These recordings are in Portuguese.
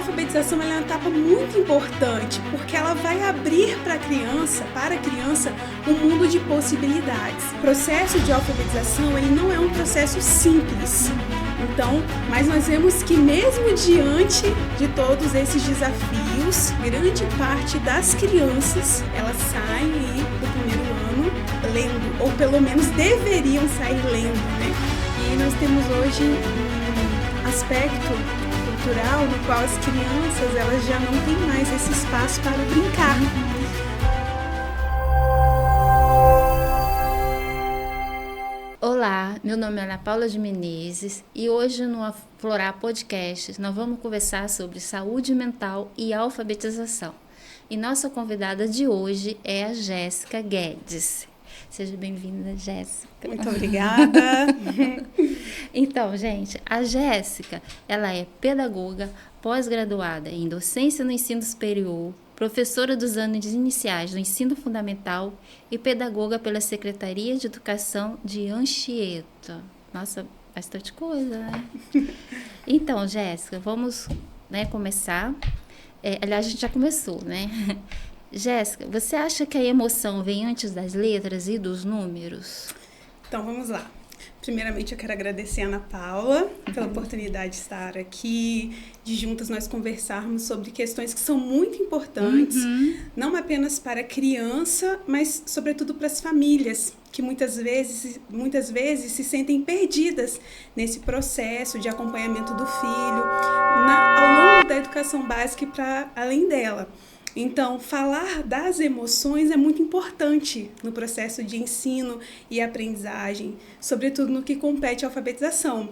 alfabetização ela é uma etapa muito importante, porque ela vai abrir para a criança, um mundo de possibilidades. O processo de alfabetização ele não é um processo simples. Então, mas nós vemos que mesmo diante de todos esses desafios, grande parte das crianças, elas saem aí do primeiro ano lendo, ou pelo menos deveriam sair lendo, né? E nós temos hoje um aspecto cultural no qual as crianças elas já não têm mais esse espaço para brincar. Olá, meu nome é Ana Paula de Menezes e hoje no Aflorar Podcast nós vamos conversar sobre saúde mental e alfabetização. E nossa convidada de hoje é a Jéssica Guedes. Seja bem-vinda, Jéssica. Muito obrigada. Então, gente, a Jéssica, ela é pedagoga, pós-graduada em docência no ensino superior, professora dos anos iniciais do ensino fundamental e pedagoga pela Secretaria de Educação de Anchieta. Nossa, bastante coisa, né? Então, Jéssica, vamos, começar. Aliás, a gente já começou, né? Jéssica, você acha que a emoção vem antes das letras e dos números? Então, vamos lá. Primeiramente, eu quero agradecer a Ana Paula pela oportunidade de estar aqui, de juntas nós conversarmos sobre questões que são muito importantes, não apenas para a criança, mas sobretudo para as famílias, que muitas vezes se sentem perdidas nesse processo de acompanhamento do filho, ao longo da educação básica e para além dela. Então, falar das emoções é muito importante no processo de ensino e aprendizagem, sobretudo no que compete à alfabetização.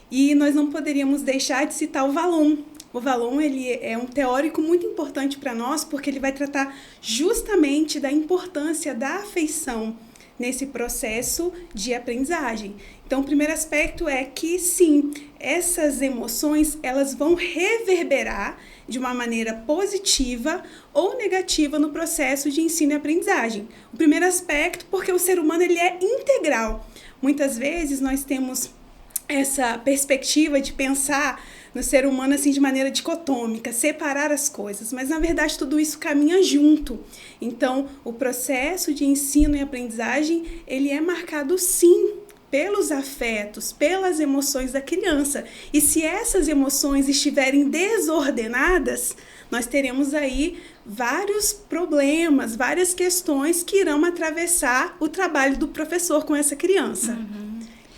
E nós não poderíamos deixar de citar o Vallon. O Vallon ele é um teórico muito importante para nós, porque ele vai tratar justamente da importância da afeição nesse processo de aprendizagem. Então, o primeiro aspecto é que, sim, essas emoções elas vão reverberar de uma maneira positiva ou negativa no processo de ensino e aprendizagem. O primeiro aspecto, porque o ser humano ele é integral. Muitas vezes nós temos essa perspectiva de pensar no ser humano assim de maneira dicotômica, separar as coisas, mas na verdade tudo isso caminha junto. Então, o processo de ensino e aprendizagem, ele é marcado sim pelos afetos, pelas emoções da criança. E se essas emoções estiverem desordenadas, nós teremos aí vários problemas, várias questões que irão atravessar o trabalho do professor com essa criança.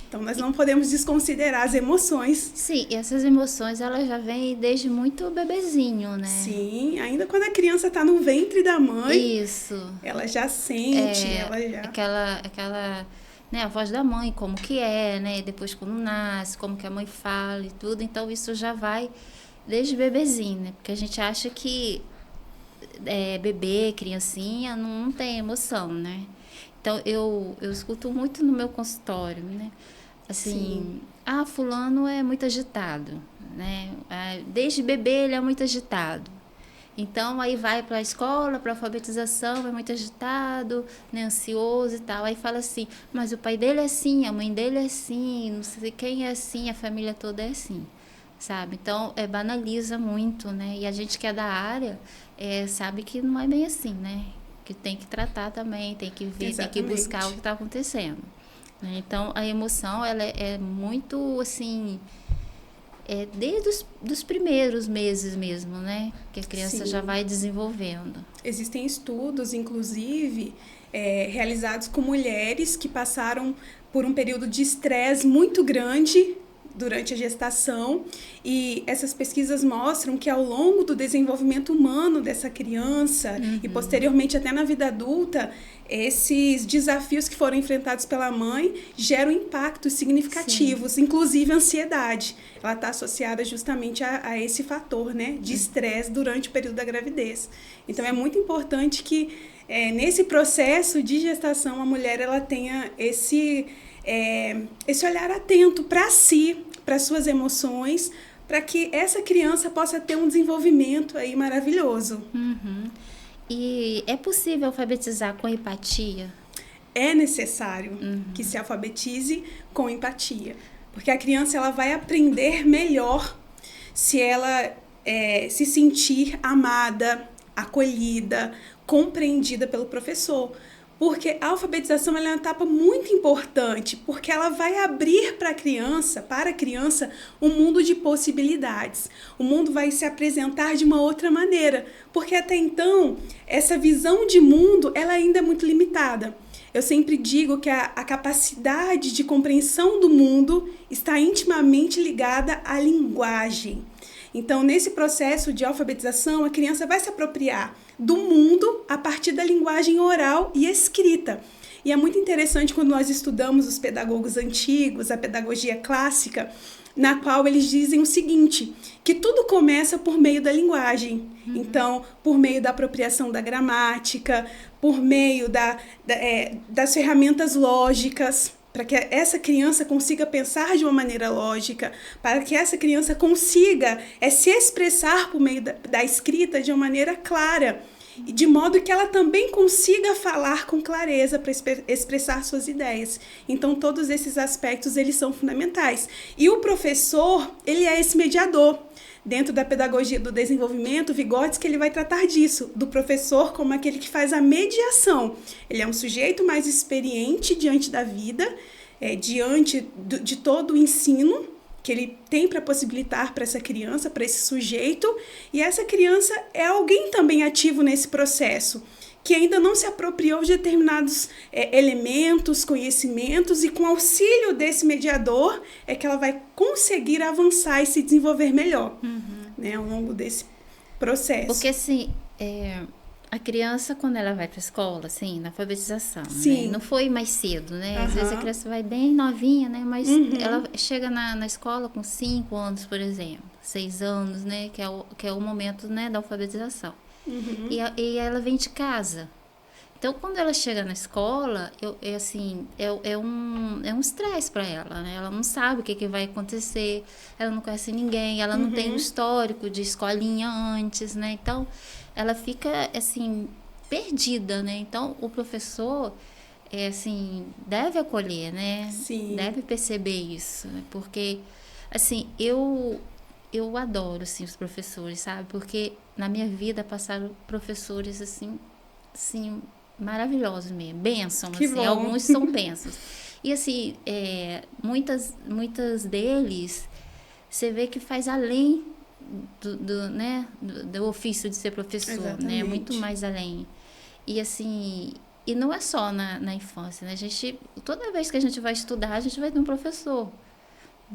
Então, nós não podemos desconsiderar as emoções. Sim, e essas emoções, elas já vêm desde muito bebezinho, né? Sim, ainda quando a criança está no ventre da mãe, isso, ela já sente, ela já... Aquela né, a voz da mãe, como que é, né? Depois quando nasce, como que a mãe fala e tudo. Então, isso já vai desde bebezinho, né? Porque a gente acha que bebê, criancinha, não tem emoção, né? Então, eu escuto muito no meu consultório, né? Assim, fulano é muito agitado, né? Desde bebê ele é muito agitado. Então, aí vai para a escola, para a alfabetização, é muito agitado, né, ansioso e tal. Aí fala assim, mas o pai dele é assim, a mãe dele é assim, não sei quem é assim, a família toda é assim, sabe? Então, banaliza muito, né? E a gente que é da área sabe que não é bem assim, né? Que tem que tratar também, tem que ver, Exatamente. tem que buscar o que está acontecendo. Né? Então, a emoção, ela é muito, assim... desde os primeiros meses mesmo, né? Que a criança já vai desenvolvendo. Existem estudos, inclusive, realizados com mulheres que passaram por um período de estresse muito grande durante a gestação, e essas pesquisas mostram que ao longo do desenvolvimento humano dessa criança e posteriormente até na vida adulta, esses desafios que foram enfrentados pela mãe geram impactos significativos, inclusive a ansiedade. Ela está associada justamente a esse fator, né, de estresse durante o período da gravidez. Então, é muito importante que nesse processo de gestação a mulher ela tenha esse olhar atento para si, para suas emoções, para que essa criança possa ter um desenvolvimento aí maravilhoso. E é possível alfabetizar com empatia? É necessário que se alfabetize com empatia, porque a criança ela vai aprender melhor se ela se sentir amada, acolhida, compreendida pelo professor. Porque a alfabetização ela é uma etapa muito importante, porque ela vai abrir para a criança, um mundo de possibilidades. O mundo vai se apresentar de uma outra maneira, porque até então, essa visão de mundo ela ainda é muito limitada. Eu sempre digo que a capacidade de compreensão do mundo está intimamente ligada à linguagem. Então, nesse processo de alfabetização, a criança vai se apropriar do mundo a partir da linguagem oral e escrita. E é muito interessante quando nós estudamos os pedagogos antigos, a pedagogia clássica, na qual eles dizem o seguinte, que tudo começa por meio da linguagem. Então, por meio da apropriação da gramática, por meio das ferramentas lógicas, para que essa criança consiga pensar de uma maneira lógica, para que essa criança consiga se expressar por meio da escrita de uma maneira clara, de modo que ela também consiga falar com clareza para expressar suas ideias. Então, todos esses aspectos, eles são fundamentais. E o professor, ele é esse mediador. Dentro da pedagogia do desenvolvimento, Vygotsky ele vai tratar disso, do professor como aquele que faz a mediação. Ele é um sujeito mais experiente diante da vida, diante de todo o ensino que ele tem para possibilitar para essa criança, para esse sujeito, e essa criança é alguém também ativo nesse processo, que ainda não se apropriou de determinados elementos, conhecimentos, e com auxílio desse mediador é que ela vai conseguir avançar e se desenvolver melhor, né, ao longo desse processo. Porque, assim, a criança, quando ela vai para a escola, assim, na alfabetização, Sim. né, não foi mais cedo, né? Às vezes a criança vai bem novinha, né? Mas ela chega na escola com 5 anos, por exemplo, 6 anos, né? Que é o momento, né, da alfabetização. E ela vem de casa. Então, quando ela chega na escola, é um estresse para ela, né? Ela não sabe o que vai acontecer, ela não conhece ninguém, ela não tem um histórico de escolinha antes, né? Então, ela fica, assim, perdida, né? Então, o professor, deve acolher, né? Sim. Deve perceber isso, né? Porque, assim, eu adoro, assim, os professores, sabe? Porque na minha vida passaram professores, assim, maravilhosos mesmo, bênçãos, assim, alguns são bênçãos. E, assim, muitas deles, você vê que faz além do ofício de ser professor, Exatamente. né? Muito mais além. E, assim, e não é só na infância, né? Toda vez que a gente vai estudar, a gente vai ter um professor.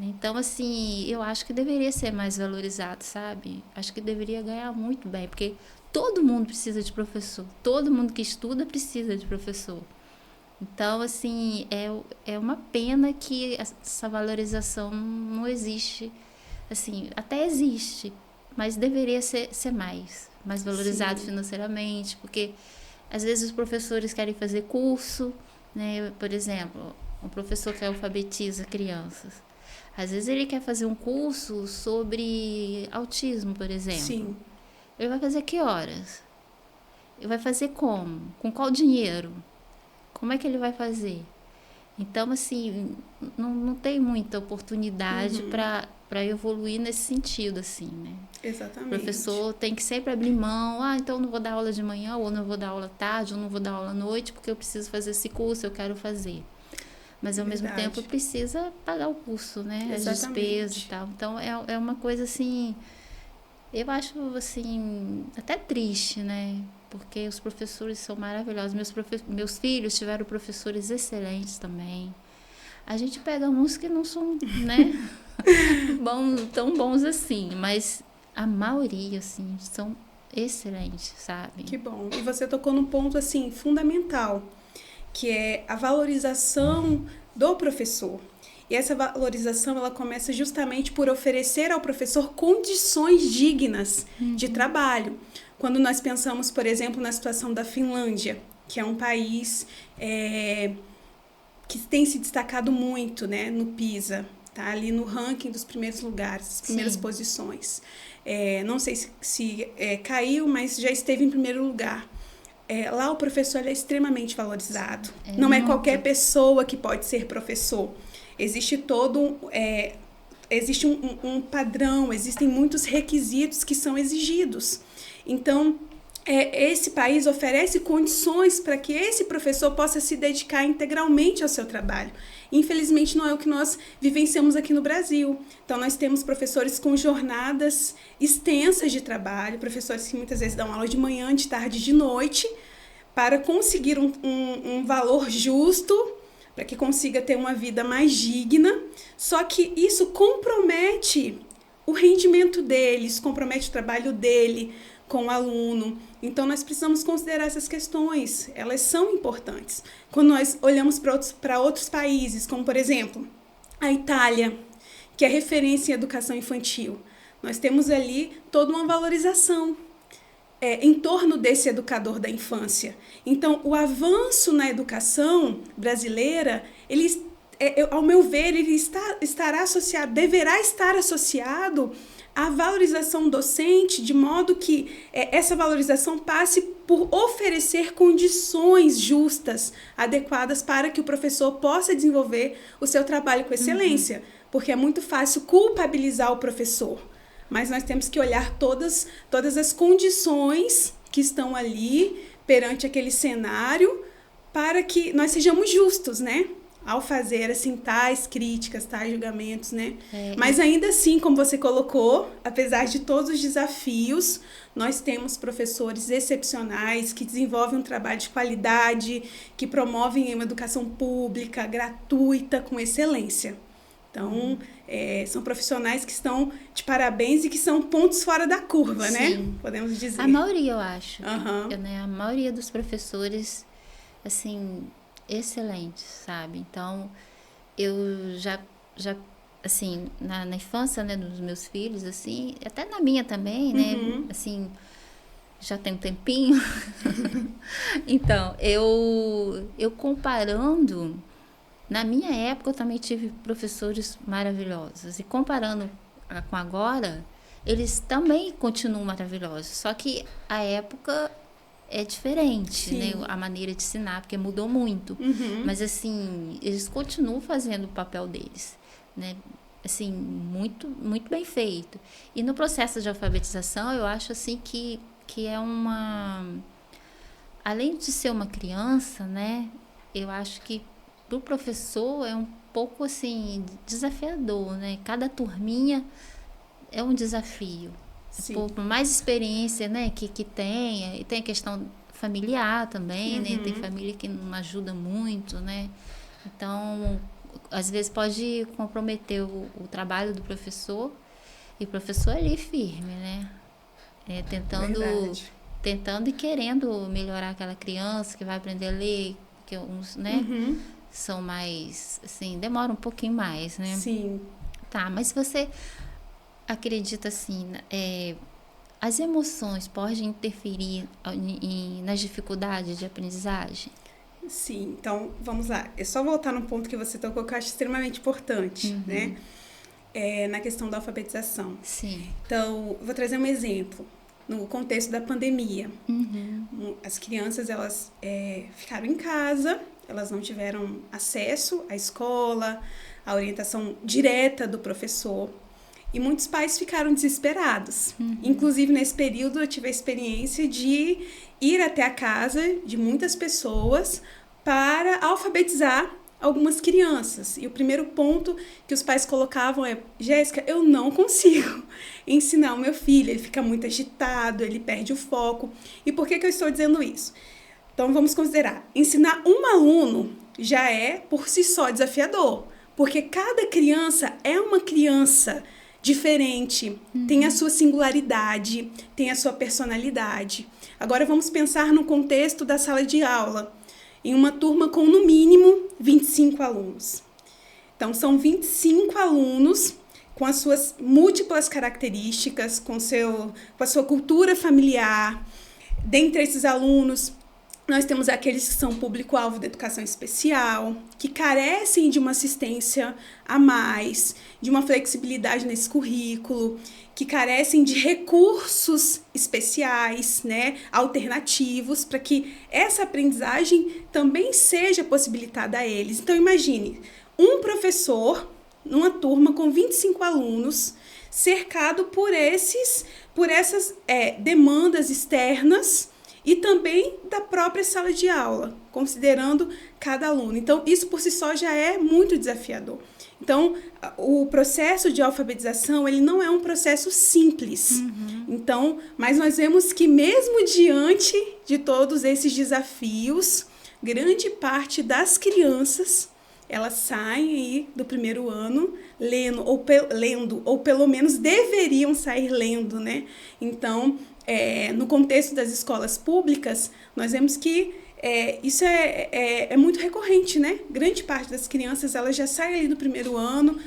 Então, assim, eu acho que deveria ser mais valorizado, sabe? Acho que deveria ganhar muito bem, porque todo mundo precisa de professor. Todo mundo que estuda precisa de professor. Então, assim, é uma pena que essa valorização não existe. Assim, até existe, mas deveria ser mais valorizado financeiramente, porque às vezes os professores querem fazer curso, né? Por exemplo, um professor que alfabetiza crianças. Às vezes ele quer fazer um curso sobre autismo, por exemplo. Sim. Ele vai fazer que horas? Ele vai fazer como? Com qual dinheiro? Como é que ele vai fazer? Então, assim, não tem muita oportunidade para evoluir nesse sentido, assim, né? Exatamente. O professor tem que sempre abrir mão. Então eu não vou dar aula de manhã, ou não vou dar aula tarde, ou não vou dar aula à noite, porque eu preciso fazer esse curso, eu quero fazer. Mas, ao mesmo tempo, precisa pagar o curso, né? Exatamente. As despesas e tal. Então, é uma coisa, assim... Eu acho, assim, até triste, né? Porque os professores são maravilhosos. Meus filhos tiveram professores excelentes também. A gente pega uns que não são, né? tão bons assim. Mas a maioria, assim, são excelentes, sabe? Que bom. E você tocou num ponto, assim, fundamental, que é a valorização do professor. E essa valorização, ela começa justamente por oferecer ao professor condições dignas de trabalho. Quando nós pensamos, por exemplo, na situação da Finlândia, que é um país que tem se destacado muito, né, no PISA, tá ali no ranking dos primeiros lugares, das primeiras posições. Não sei se caiu, mas já esteve em primeiro lugar. Lá o professor é extremamente valorizado. Não é qualquer pessoa que pode ser professor. Existe todo existe um padrão, existem muitos requisitos que são exigidos. Então, esse país oferece condições para que esse professor possa se dedicar integralmente ao seu trabalho. Infelizmente, não é o que nós vivenciamos aqui no Brasil. Então, nós temos professores com jornadas extensas de trabalho, professores que muitas vezes dão aula de manhã, de tarde, de noite, para conseguir um valor justo, para que consiga ter uma vida mais digna. Só que isso compromete o rendimento deles, compromete o trabalho dele com o aluno. Então, nós precisamos considerar essas questões. Elas são importantes. Quando nós olhamos para outros países, como, por exemplo, a Itália, que é referência em educação infantil, nós temos ali toda uma valorização em torno desse educador da infância. Então, o avanço na educação brasileira, ao meu ver, ele estará associado, deverá estar associado à valorização docente, de modo que essa valorização passe por oferecer condições justas, adequadas para que o professor possa desenvolver o seu trabalho com excelência. Porque é muito fácil culpabilizar o professor, mas nós temos que olhar todas as condições que estão ali perante aquele cenário para que nós sejamos justos, né? Ao fazer, assim, tais críticas, tais julgamentos, né? Mas ainda assim, como você colocou, apesar de todos os desafios, nós temos professores excepcionais que desenvolvem um trabalho de qualidade, que promovem uma educação pública, gratuita, com excelência. Então, são profissionais que estão de parabéns e que são pontos fora da curva, sim, né? Podemos dizer. A maioria, eu acho. Uhum. A maioria dos professores, assim, excelentes, sabe? Então, eu já assim, na infância, né, dos meus filhos, assim, até na minha também, né? Uhum. Assim, já tem um tempinho. Então, eu comparando... Na minha época, eu também tive professores maravilhosos. E comparando com agora, eles também continuam maravilhosos. Só que a época é diferente, né? A maneira de ensinar, porque mudou muito. Uhum. Mas, assim, eles continuam fazendo o papel deles, né? Assim, muito, muito bem feito. E no processo de alfabetização, eu acho, assim, que é uma... Além de ser uma criança, né? Eu acho que para o professor é um pouco assim desafiador, né? Cada turminha é um desafio. Por mais experiência, né, que tenha, e tem a questão familiar também, né? Tem família que não ajuda muito, né? Então, às vezes pode comprometer o trabalho do professor, e o professor ali firme, né? Tentando e querendo melhorar aquela criança que vai aprender a ler, que uns, né? São mais, assim, demora um pouquinho mais, né? Sim. Tá, mas você acredita, assim, as emoções podem interferir nas dificuldades de aprendizagem? Sim, então, vamos lá. É só voltar no ponto que você tocou, que eu acho extremamente importante, né? Na questão da alfabetização. Sim. Então, vou trazer um exemplo. No contexto da pandemia, as crianças, elas ficaram em casa, elas não tiveram acesso à escola, à orientação direta do professor, e muitos pais ficaram desesperados. Inclusive, nesse período, eu tive a experiência de ir até a casa de muitas pessoas para alfabetizar algumas crianças. E o primeiro ponto que os pais colocavam é: Jéssica, eu não consigo ensinar o meu filho, ele fica muito agitado, ele perde o foco. E por que eu estou dizendo isso? Então, vamos considerar, ensinar um aluno já é, por si só, desafiador, porque cada criança é uma criança diferente, tem a sua singularidade, tem a sua personalidade. Agora, vamos pensar no contexto da sala de aula, em uma turma com, no mínimo, 25 alunos. Então, são 25 alunos com as suas múltiplas características, com a sua cultura familiar. Dentre esses alunos, nós temos aqueles que são público-alvo da educação especial, que carecem de uma assistência a mais, de uma flexibilidade nesse currículo, que carecem de recursos especiais, né, alternativos, para que essa aprendizagem também seja possibilitada a eles. Então, imagine, um professor numa turma com 25 alunos, cercado por essas demandas externas e também da própria sala de aula, considerando cada aluno. Então, isso por si só já é muito desafiador. Então, o processo de alfabetização, ele não é um processo simples. Então, mas nós vemos que mesmo diante de todos esses desafios, grande parte das crianças, elas saem aí do primeiro ano lendo, ou pelo menos deveriam sair lendo, né? Então, no contexto das escolas públicas, nós vemos que isso é muito recorrente, né? Grande parte das crianças, elas já saem ali do primeiro ano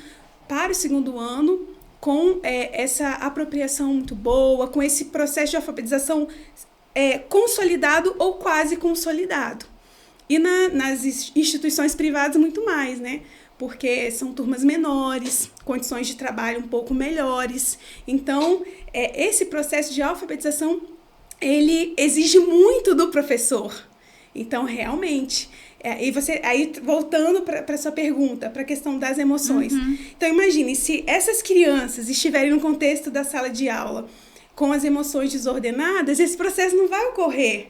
para o segundo ano com essa apropriação muito boa, com esse processo de alfabetização consolidado ou quase consolidado. E nas instituições privadas, muito mais, né? Porque são turmas menores, condições de trabalho um pouco melhores. Então, esse processo de alfabetização, ele exige muito do professor. Então, realmente, aí voltando para a sua pergunta, para a questão das emoções. Então, imagine, se essas crianças estiverem no contexto da sala de aula com as emoções desordenadas, esse processo não vai ocorrer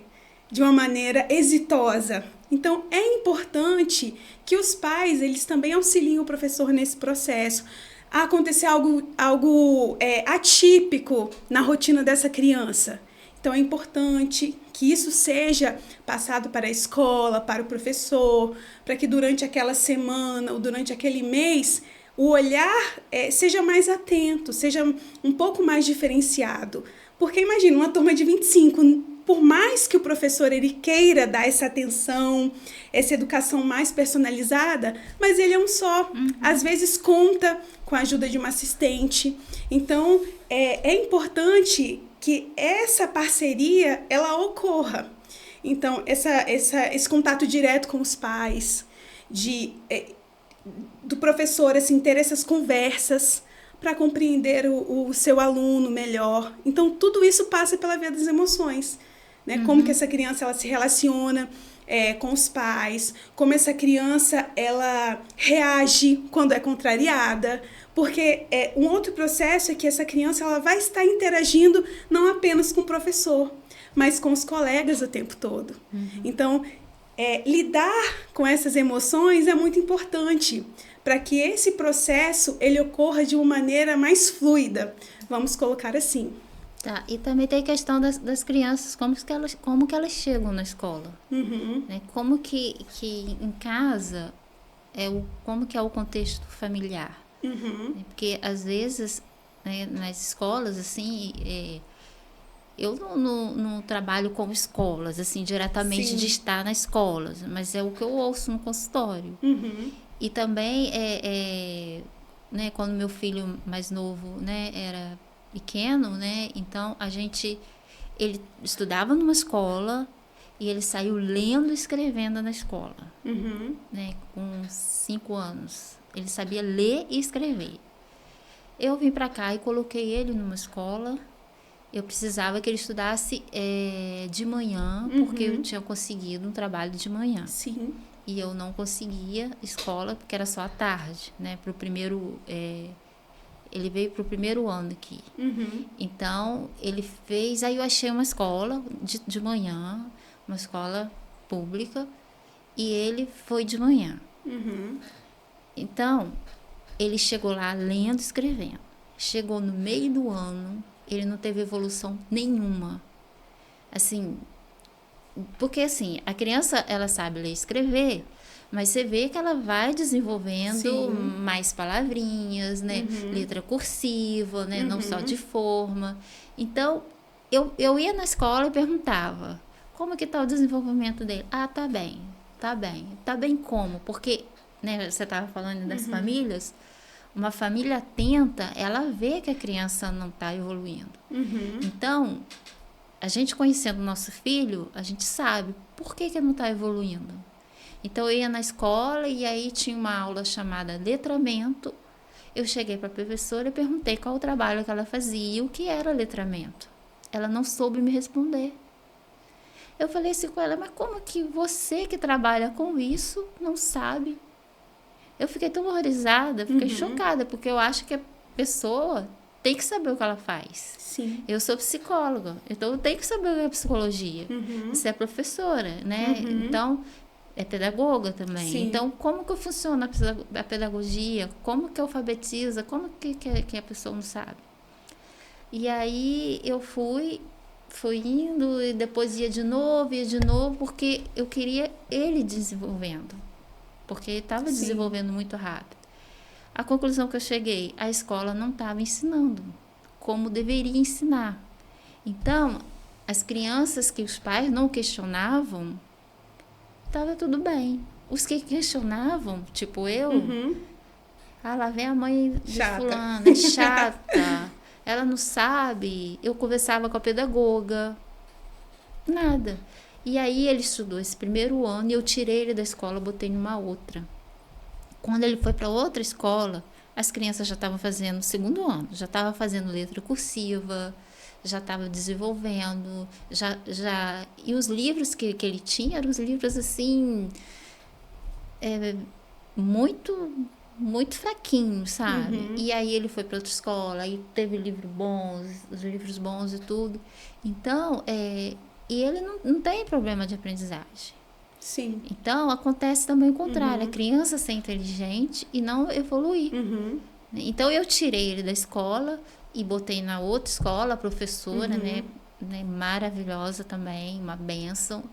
de uma maneira exitosa. Então, é importante que os pais, eles também auxiliem o professor nesse processo. Acontecer algo atípico na rotina dessa criança. Então, é importante que isso seja passado para a escola, para o professor, para que durante aquela semana ou durante aquele mês, o olhar seja mais atento, seja um pouco mais diferenciado. Porque imagina, uma turma de 25, por mais que o professor ele queira dar essa atenção, essa educação mais personalizada, mas ele é um só. Às vezes conta com a ajuda de uma assistente. Então, é importante que essa parceria ela ocorra. Então, esse contato direto com os pais, do professor assim, ter essas conversas para compreender o seu aluno melhor. Então, tudo isso passa pela via das emoções. Né? Como que essa criança ela se relaciona com os pais, como essa criança ela reage quando é contrariada, porque um outro processo é que essa criança ela vai estar interagindo não apenas com o professor, mas com os colegas o tempo todo. Então, lidar com essas emoções é muito importante para que esse processo ele ocorra de uma maneira mais fluida, vamos colocar assim. Tá, e também tem a questão das crianças, como que elas chegam na escola. Né? Como que em casa, como que é o contexto familiar. Né? Porque, às vezes, né, nas escolas, assim, eu não trabalho com escolas, assim, diretamente Sim. de estar nas escolas, mas é o que eu ouço no consultório. E também, né, quando meu filho mais novo, né, era pequeno, né? Então ele estudava numa escola e ele saiu lendo e escrevendo na escola, né? Com 5 anos, ele sabia ler e escrever. Eu vim para cá e coloquei ele numa escola. Eu precisava que ele estudasse de manhã, porque eu tinha conseguido um trabalho de manhã. Sim. E eu não conseguia escola porque era só à tarde, né? Pro primeiro ele veio para o primeiro ano aqui. Então, aí eu achei uma escola de manhã, uma escola pública, e ele foi de manhã. Então, ele chegou lá lendo e escrevendo. Chegou no meio do ano, ele não teve evolução nenhuma. Assim, porque assim, a criança, ela sabe ler e escrever, mas você vê que ela vai desenvolvendo Sim. mais palavrinhas, né? Letra cursiva, né? Não só de forma. Então, eu ia na escola e perguntava, como que tá o desenvolvimento dele? Ah, tá bem. Tá bem como? Porque, né, você estava falando das famílias, uma família atenta, ela vê que a criança não está evoluindo. Então, a gente conhecendo o nosso filho, a gente sabe por que não está evoluindo. Então, eu ia na escola e aí tinha uma aula chamada letramento. Eu cheguei para a professora e perguntei qual o trabalho que ela fazia e o que era letramento. Ela não soube me responder. Eu falei assim com ela, mas como que você que trabalha com isso não sabe? Eu fiquei tão horrorizada, fiquei chocada, porque eu acho que a pessoa tem que saber o que ela faz. Sim. Eu sou psicóloga, então eu tenho que saber o que é psicologia. Você é professora, né? Então, é pedagoga também. Sim. Então, como que funciona a pedagogia? Como que alfabetiza? Como que a pessoa não sabe? E aí eu fui indo e depois ia de novo, porque eu queria ele desenvolvendo. Porque ele estava desenvolvendo muito rápido. A conclusão que eu cheguei, a escola não estava ensinando como deveria ensinar. Então, as crianças que os pais não questionavam, estava tudo bem. Os que questionavam, tipo eu, lá vem a mãe de fulano, é chata, ela não sabe. Eu conversava com a pedagoga, nada. E aí ele estudou esse primeiro ano e eu tirei ele da escola, botei numa outra. Quando ele foi para outra escola, as crianças já estavam fazendo o segundo ano, já estavam fazendo letra cursiva, já estava desenvolvendo, e os livros que ele tinha eram os livros assim, muito fraquinhos, sabe? E aí ele foi para outra escola, aí teve os livros bons e tudo. Então, e ele não tem problema de aprendizagem. Sim. Então, acontece também o contrário. A criança ser inteligente e não evoluir. Então, eu tirei ele da escola e botei na outra escola, a professora, né, maravilhosa também, uma bênção,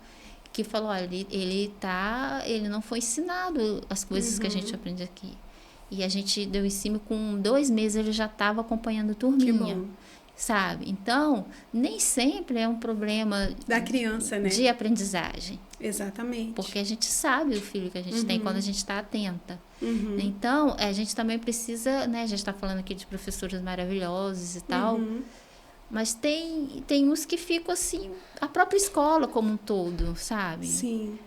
que falou, olha, ele não foi ensinado as coisas que a gente aprende aqui. E a gente deu em cima, com 2 meses ele já estava acompanhando a turminha. Que bom. Sabe? Então, nem sempre é um problema da criança, né? De aprendizagem. Exatamente. Porque a gente sabe o filho que a gente tem quando a gente está atenta. Então, a gente também precisa, né? A gente está falando aqui de professores maravilhosos e tal, mas tem uns que ficam assim, a própria escola como um todo, sabe? Sim.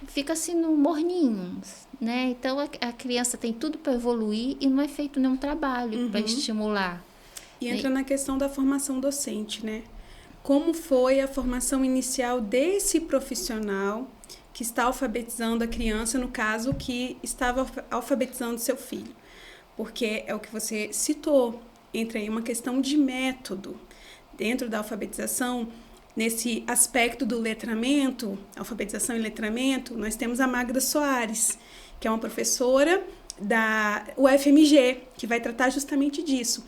Fica assim no morninho, né? Então, a criança tem tudo para evoluir e não é feito nenhum trabalho para estimular. E entra na questão da formação docente, né? Como foi a formação inicial desse profissional que está alfabetizando a criança, no caso, que estava alfabetizando seu filho? Porque é o que você citou, entra aí uma questão de método. Dentro da alfabetização, nesse aspecto do letramento, alfabetização e letramento, nós temos a Magda Soares, que é uma professora da UFMG, que vai tratar justamente disso.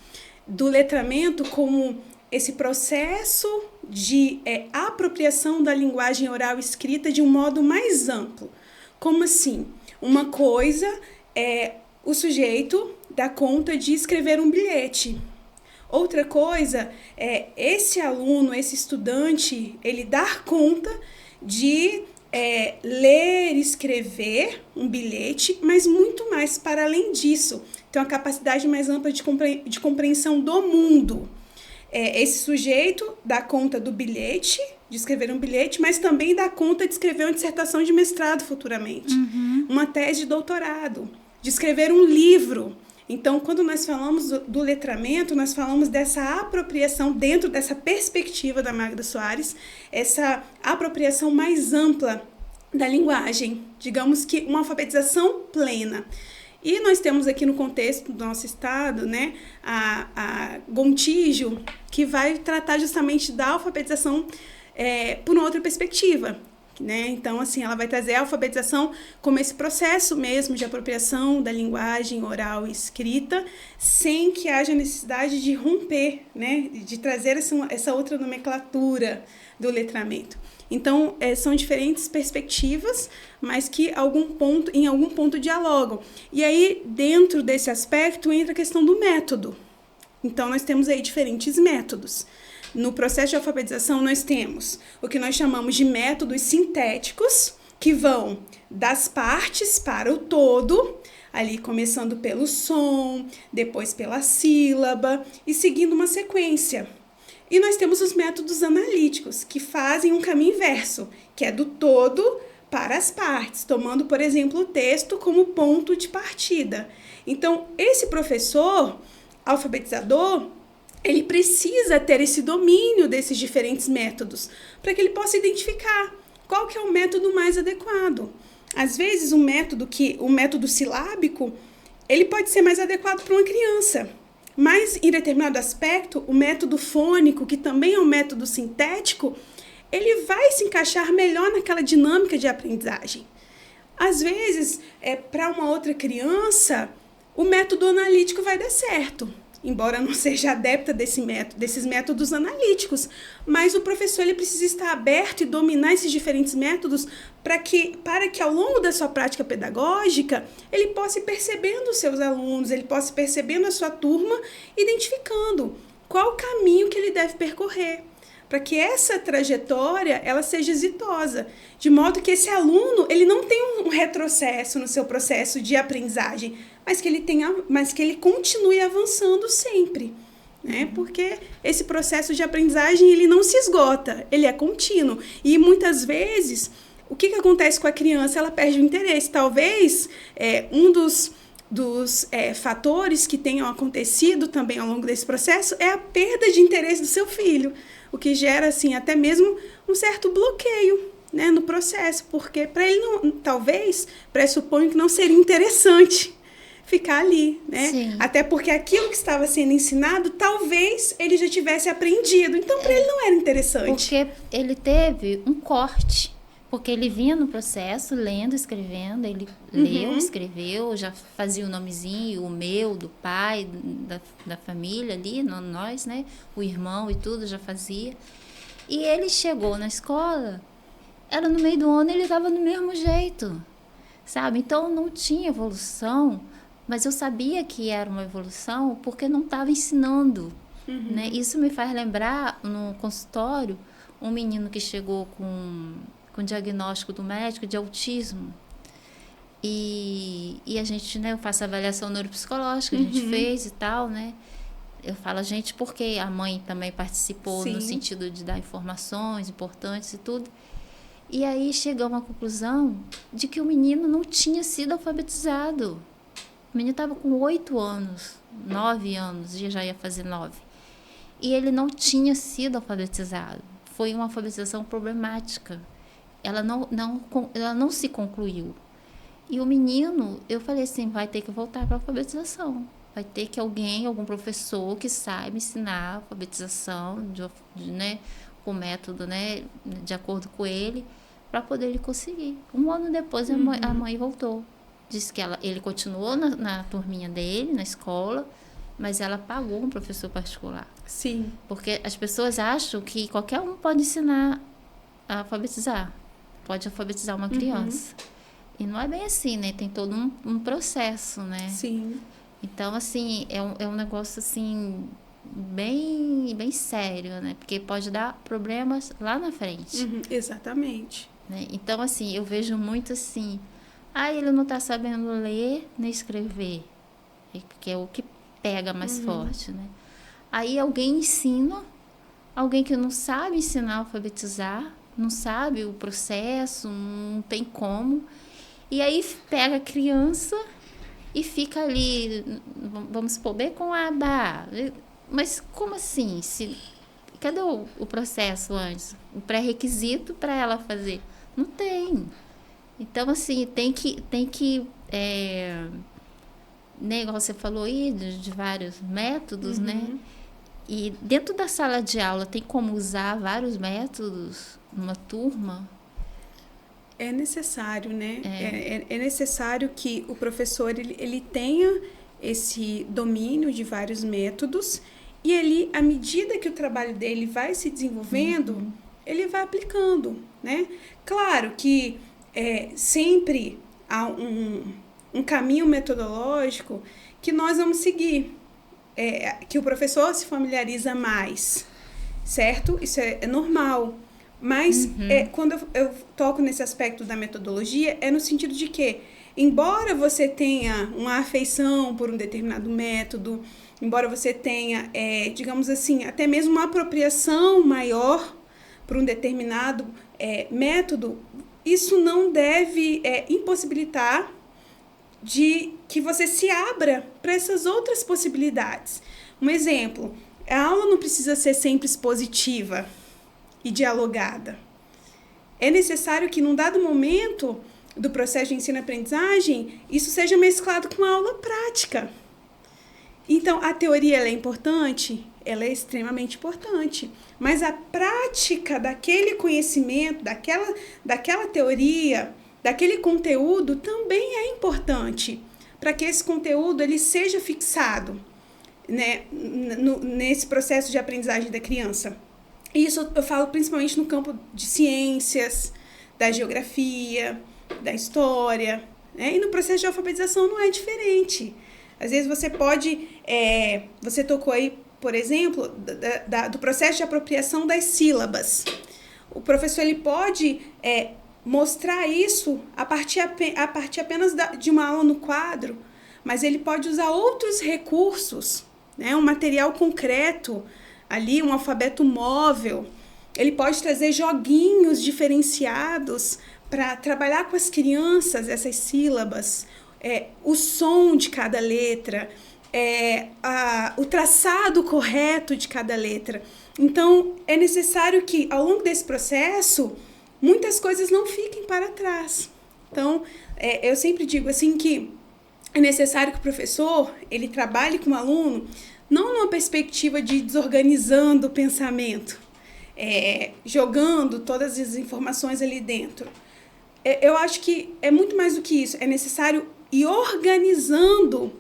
Do letramento como esse processo de apropriação da linguagem oral e escrita de um modo mais amplo. Como assim? Uma coisa é o sujeito dar conta de escrever um bilhete. Outra coisa é esse aluno, esse estudante, ele dar conta de ler, escrever um bilhete, mas muito mais para além disso. Tem uma capacidade mais ampla de compreensão do mundo. Esse sujeito dá conta do bilhete, de escrever um bilhete, mas também dá conta de escrever uma dissertação de mestrado futuramente, uma tese de doutorado, de escrever um livro. Então, quando nós falamos do letramento, nós falamos dessa apropriação dentro dessa perspectiva da Magda Soares, essa apropriação mais ampla da linguagem, digamos que uma alfabetização plena. E nós temos aqui no contexto do nosso estado, né, a Gontijo, que vai tratar justamente da alfabetização por uma outra perspectiva. Né? Então, assim, ela vai trazer a alfabetização como esse processo mesmo de apropriação da linguagem oral e escrita, sem que haja necessidade de romper, né? De trazer essa outra nomenclatura do letramento. Então, são diferentes perspectivas, mas que em algum ponto dialogam. E aí, dentro desse aspecto, entra a questão do método. Então, nós temos aí diferentes métodos. No processo de alfabetização, nós temos o que nós chamamos de métodos sintéticos, que vão das partes para o todo, ali começando pelo som, depois pela sílaba e seguindo uma sequência. E nós temos os métodos analíticos, que fazem um caminho inverso, que é do todo para as partes, tomando, por exemplo, o texto como ponto de partida. Então, esse professor alfabetizador, ele precisa ter esse domínio desses diferentes métodos para que ele possa identificar qual que é o método mais adequado. Às vezes, o método silábico, ele pode ser mais adequado para uma criança. Mas, em determinado aspecto, o método fônico, que também é um método sintético, ele vai se encaixar melhor naquela dinâmica de aprendizagem. Às vezes, para uma outra criança, o método analítico vai dar certo. Embora eu não seja adepta desses métodos analíticos, mas o professor ele precisa estar aberto e dominar esses diferentes métodos para que ao longo da sua prática pedagógica, ele possa ir percebendo os seus alunos, ele possa ir percebendo a sua turma, identificando qual o caminho que ele deve percorrer, para que essa trajetória ela seja exitosa, de modo que esse aluno ele não tenha um retrocesso no seu processo de aprendizagem, mas que ele continue avançando sempre, né? Porque esse processo de aprendizagem ele não se esgota, ele é contínuo. E muitas vezes, o que acontece com a criança? Ela perde o interesse. Talvez um dos fatores que tenham acontecido também ao longo desse processo é a perda de interesse do seu filho, o que gera assim, até mesmo um certo bloqueio, né, no processo, porque para ele talvez pressuponho que não seria interessante ficar ali, né? Sim. Até porque aquilo que estava sendo ensinado, talvez ele já tivesse aprendido. Então, para ele não era interessante. Porque ele teve um corte. Porque ele vinha no processo, lendo, escrevendo, ele leu, escreveu, já fazia o nomezinho, o meu, do pai, da família ali, nós, né? O irmão e tudo, já fazia. E ele chegou na escola, era no meio do ano, ele estava do mesmo jeito, sabe? Então, não tinha evolução. Mas eu sabia que era uma evolução porque não estava ensinando, né? Isso me faz lembrar, no consultório, um menino que chegou com diagnóstico do médico de autismo. E a gente, né, eu faço avaliação neuropsicológica, a gente fez e tal, né? Eu falo a gente porque a mãe também participou. Sim. No sentido de dar informações importantes e tudo. E aí chegamos à conclusão de que o menino não tinha sido alfabetizado. O menino estava com 8 anos, 9 anos, já ia fazer 9. E ele não tinha sido alfabetizado. Foi uma alfabetização problemática. Ela não se concluiu. E o menino, eu falei assim, vai ter que voltar para a alfabetização. Vai ter que algum professor que saiba ensinar a alfabetização, né, com o método, né, de acordo com ele, para poder ele conseguir. 1 ano depois, a mãe voltou. Disse que ele continuou na turminha dele, na escola, mas ela pagou um professor particular. Sim. Porque as pessoas acham que qualquer um pode ensinar a alfabetizar, pode alfabetizar uma criança. E não é bem assim, né? Tem todo um processo, né? Sim. Então, assim, é um negócio, assim, bem, bem sério, né? Porque pode dar problemas lá na frente. Exatamente. Né? Então, assim, eu vejo muito assim... ele não está sabendo ler nem escrever, que é o que pega mais forte, né? Aí alguém ensina, alguém que não sabe ensinar a alfabetizar, não sabe o processo, não tem como, e aí pega a criança e fica ali, vamos supor, bem com a aba. Mas como assim? Cadê o processo antes? O pré-requisito para ela fazer? Não tem. Então, assim, tem que né, igual você falou aí, de vários métodos, né? E dentro da sala de aula, tem como usar vários métodos numa turma? É necessário, né? É necessário que o professor ele tenha esse domínio de vários métodos e ele, à medida que o trabalho dele vai se desenvolvendo, ele vai aplicando, né? Claro que sempre há um caminho metodológico que nós vamos seguir, que o professor se familiariza mais, certo? Isso é normal. Mas quando eu toco nesse aspecto da metodologia, é no sentido de que, embora você tenha uma afeição por um determinado método, embora você tenha, digamos assim, até mesmo uma apropriação maior por um determinado método, isso não deve impossibilitar de que você se abra para essas outras possibilidades. Um exemplo, a aula não precisa ser sempre expositiva e dialogada. É necessário que, num dado momento, do processo de ensino-aprendizagem, isso seja mesclado com a aula prática. Então, a teoria ela é importante? Ela é extremamente importante. Mas a prática daquele conhecimento, daquela teoria, daquele conteúdo também é importante para que esse conteúdo ele seja fixado, né, nesse processo de aprendizagem da criança. Isso eu falo principalmente no campo de ciências, da geografia, da história, né? E no processo de alfabetização não é diferente. Às vezes você pode... você tocou aí, por exemplo, do processo de apropriação das sílabas. O professor ele pode mostrar isso a partir apenas de uma aula no quadro, mas ele pode usar outros recursos, né? Um material concreto, ali um alfabeto móvel. Ele pode trazer joguinhos diferenciados para trabalhar com as crianças essas sílabas, o som de cada letra, o traçado correto de cada letra. Então, é necessário que, ao longo desse processo, muitas coisas não fiquem para trás. Então, eu sempre digo assim que é necessário que o professor ele trabalhe com o aluno não numa perspectiva de desorganizando o pensamento, jogando todas as informações ali dentro. Eu acho que é muito mais do que isso. É necessário ir organizando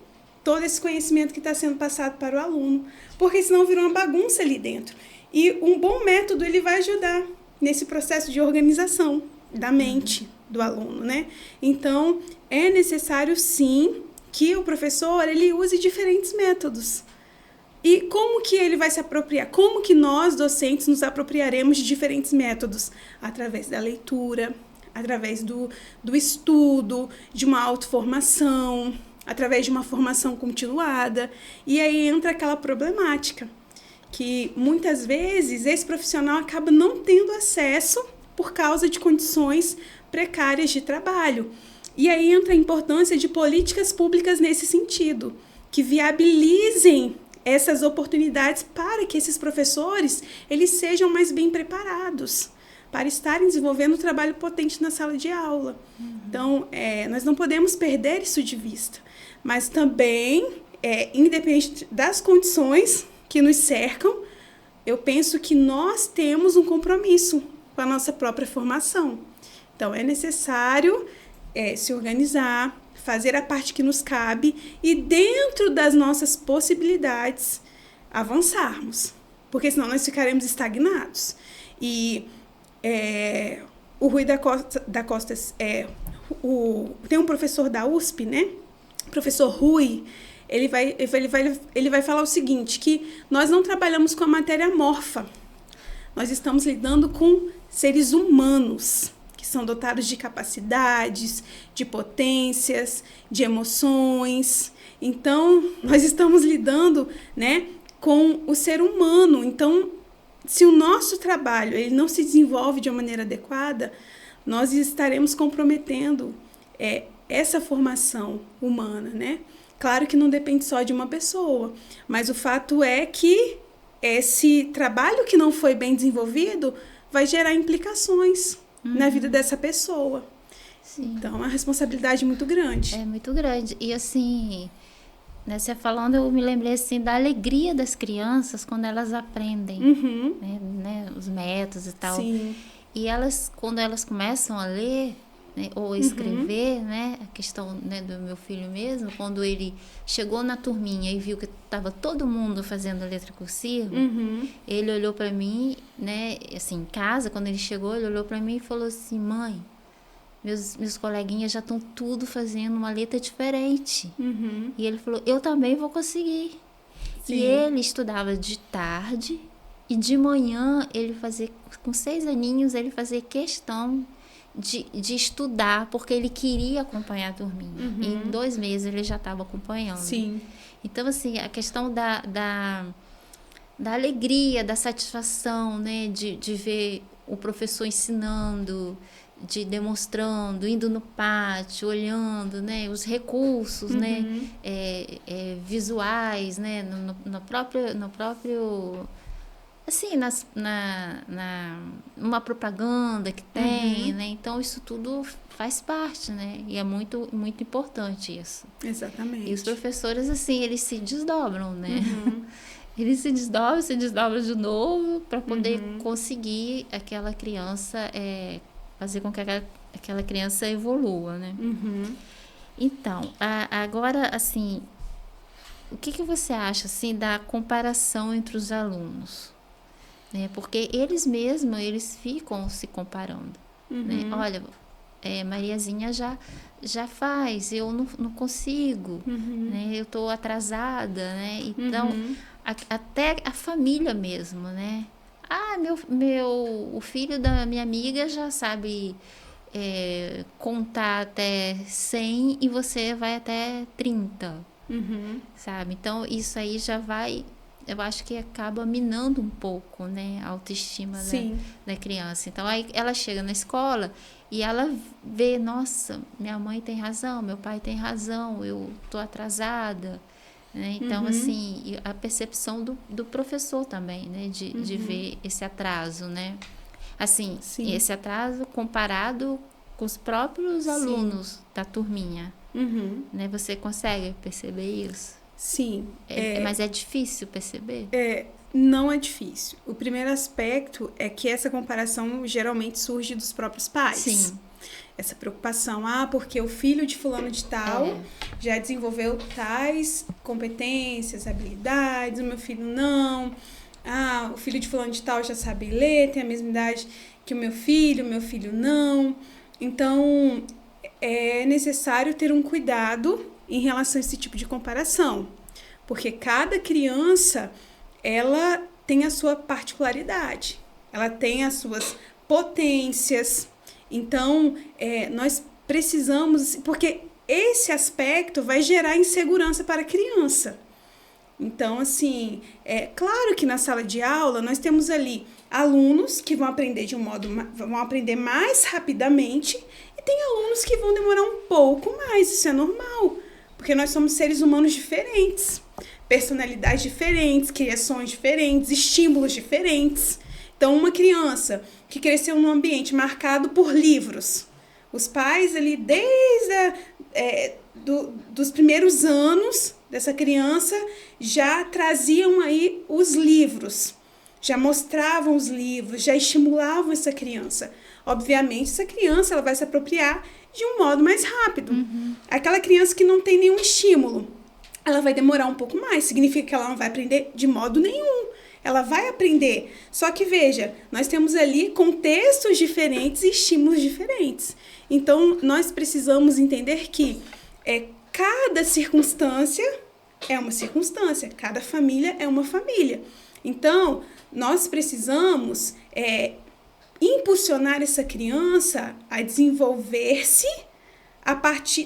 todo esse conhecimento que está sendo passado para o aluno, porque senão vira uma bagunça ali dentro. E um bom método ele vai ajudar nesse processo de organização da mente do aluno, né? Então, é necessário, sim, que o professor ele use diferentes métodos. E como que ele vai se apropriar? Como que nós, docentes, nos apropriaremos de diferentes métodos? Através da leitura, através do estudo, de uma autoformação, através de uma formação continuada. E aí entra aquela problemática, que muitas vezes esse profissional acaba não tendo acesso por causa de condições precárias de trabalho. E aí entra a importância de políticas públicas nesse sentido, que viabilizem essas oportunidades para que esses professores eles sejam mais bem preparados para estarem desenvolvendo um trabalho potente na sala de aula. Então, nós não podemos perder isso de vista. Mas também, independente das condições que nos cercam, eu penso que nós temos um compromisso com a nossa própria formação. Então, é necessário se organizar, fazer a parte que nos cabe e, dentro das nossas possibilidades, avançarmos. Porque senão nós ficaremos estagnados. E o Rui da Costa tem um professor da USP, né? Professor Rui, ele vai falar o seguinte, que nós não trabalhamos com a matéria amorfa. Nós estamos lidando com seres humanos, que são dotados de capacidades, de potências, de emoções. Então, nós estamos lidando, né, com o ser humano. Então, se o nosso trabalho ele não se desenvolve de uma maneira adequada, nós estaremos comprometendo essa formação humana, né? Claro que não depende só de uma pessoa, mas o fato é que esse trabalho que não foi bem desenvolvido vai gerar implicações na vida dessa pessoa. Sim. Então, é uma responsabilidade muito grande. É muito grande. E assim, né, você falando, eu me lembrei assim, da alegria das crianças quando elas aprendem, né, os métodos e tal. Sim. E elas, quando elas começam a ler, né, ou escrever, né, a questão, né, do meu filho mesmo, quando ele chegou na turminha e viu que estava todo mundo fazendo a letra cursiva, ele olhou para mim, né, assim, em casa, quando ele chegou, ele olhou para mim e falou assim, mãe, meus coleguinhas já estão tudo fazendo uma letra diferente. E ele falou, eu também vou conseguir. Sim. E ele estudava de tarde e de manhã, ele fazia, com 6 aninhos, ele fazia questão de estudar, porque ele queria acompanhar a turminha. E em 2 meses ele já estava acompanhando. Sim. Então, assim, a questão da alegria, da satisfação, né, de ver o professor ensinando, de demonstrando, indo no pátio, olhando, né, os recursos, né, visuais, né, no próprio assim, numa propaganda que tem, né? Então, isso tudo faz parte, né? E é muito, muito importante isso. Exatamente. E os professores, assim, eles se desdobram, né? Eles se desdobram de novo para poder conseguir aquela criança, fazer com que aquela criança evolua, né? Então, agora, assim, o que você acha, assim, da comparação entre os alunos? Né? Porque eles mesmos, eles ficam se comparando. Né? Olha, Mariazinha já faz, eu não consigo, né? Eu estou atrasada, né? Então, até a família mesmo, né? O filho da minha amiga já sabe contar até 100 e você vai até 30, sabe? Então, isso aí já vai, eu acho que acaba minando um pouco, né? A autoestima da criança. Então, aí ela chega na escola e ela vê, nossa, minha mãe tem razão, meu pai tem razão, eu tô atrasada, né? Então, assim, a percepção do professor também, né? De ver esse atraso, né? Assim, esse atraso comparado com os próprios alunos da turminha, né? Você consegue perceber isso? Sim. Mas é difícil perceber? Não é difícil. O primeiro aspecto é que essa comparação geralmente surge dos próprios pais. Sim. Essa preocupação, porque o filho de fulano de tal já desenvolveu tais competências, habilidades, o meu filho não. O filho de fulano de tal já sabe ler, tem a mesma idade que o meu filho não. Então, é necessário ter um cuidado em relação a esse tipo de comparação, porque cada criança, ela tem a sua particularidade, ela tem as suas potências. Então, nós precisamos, porque esse aspecto vai gerar insegurança para a criança. Então, assim, claro que na sala de aula nós temos ali alunos que vão aprender vão aprender mais rapidamente e tem alunos que vão demorar um pouco mais, isso é normal, porque nós somos seres humanos diferentes, personalidades diferentes, criações diferentes, estímulos diferentes. Então, uma criança que cresceu num ambiente marcado por livros, os pais ali desde dos primeiros anos dessa criança já traziam aí os livros, já mostravam os livros, já estimulavam essa criança. Obviamente, essa criança ela vai se apropriar de um modo mais rápido. Aquela criança que não tem nenhum estímulo, ela vai demorar um pouco mais, significa que ela não vai aprender de modo nenhum. Ela vai aprender. Só que, veja, nós temos ali contextos diferentes e estímulos diferentes. Então, nós precisamos entender que cada circunstância é uma circunstância, cada família é uma família. Então, nós precisamos impulsionar essa criança a desenvolver-se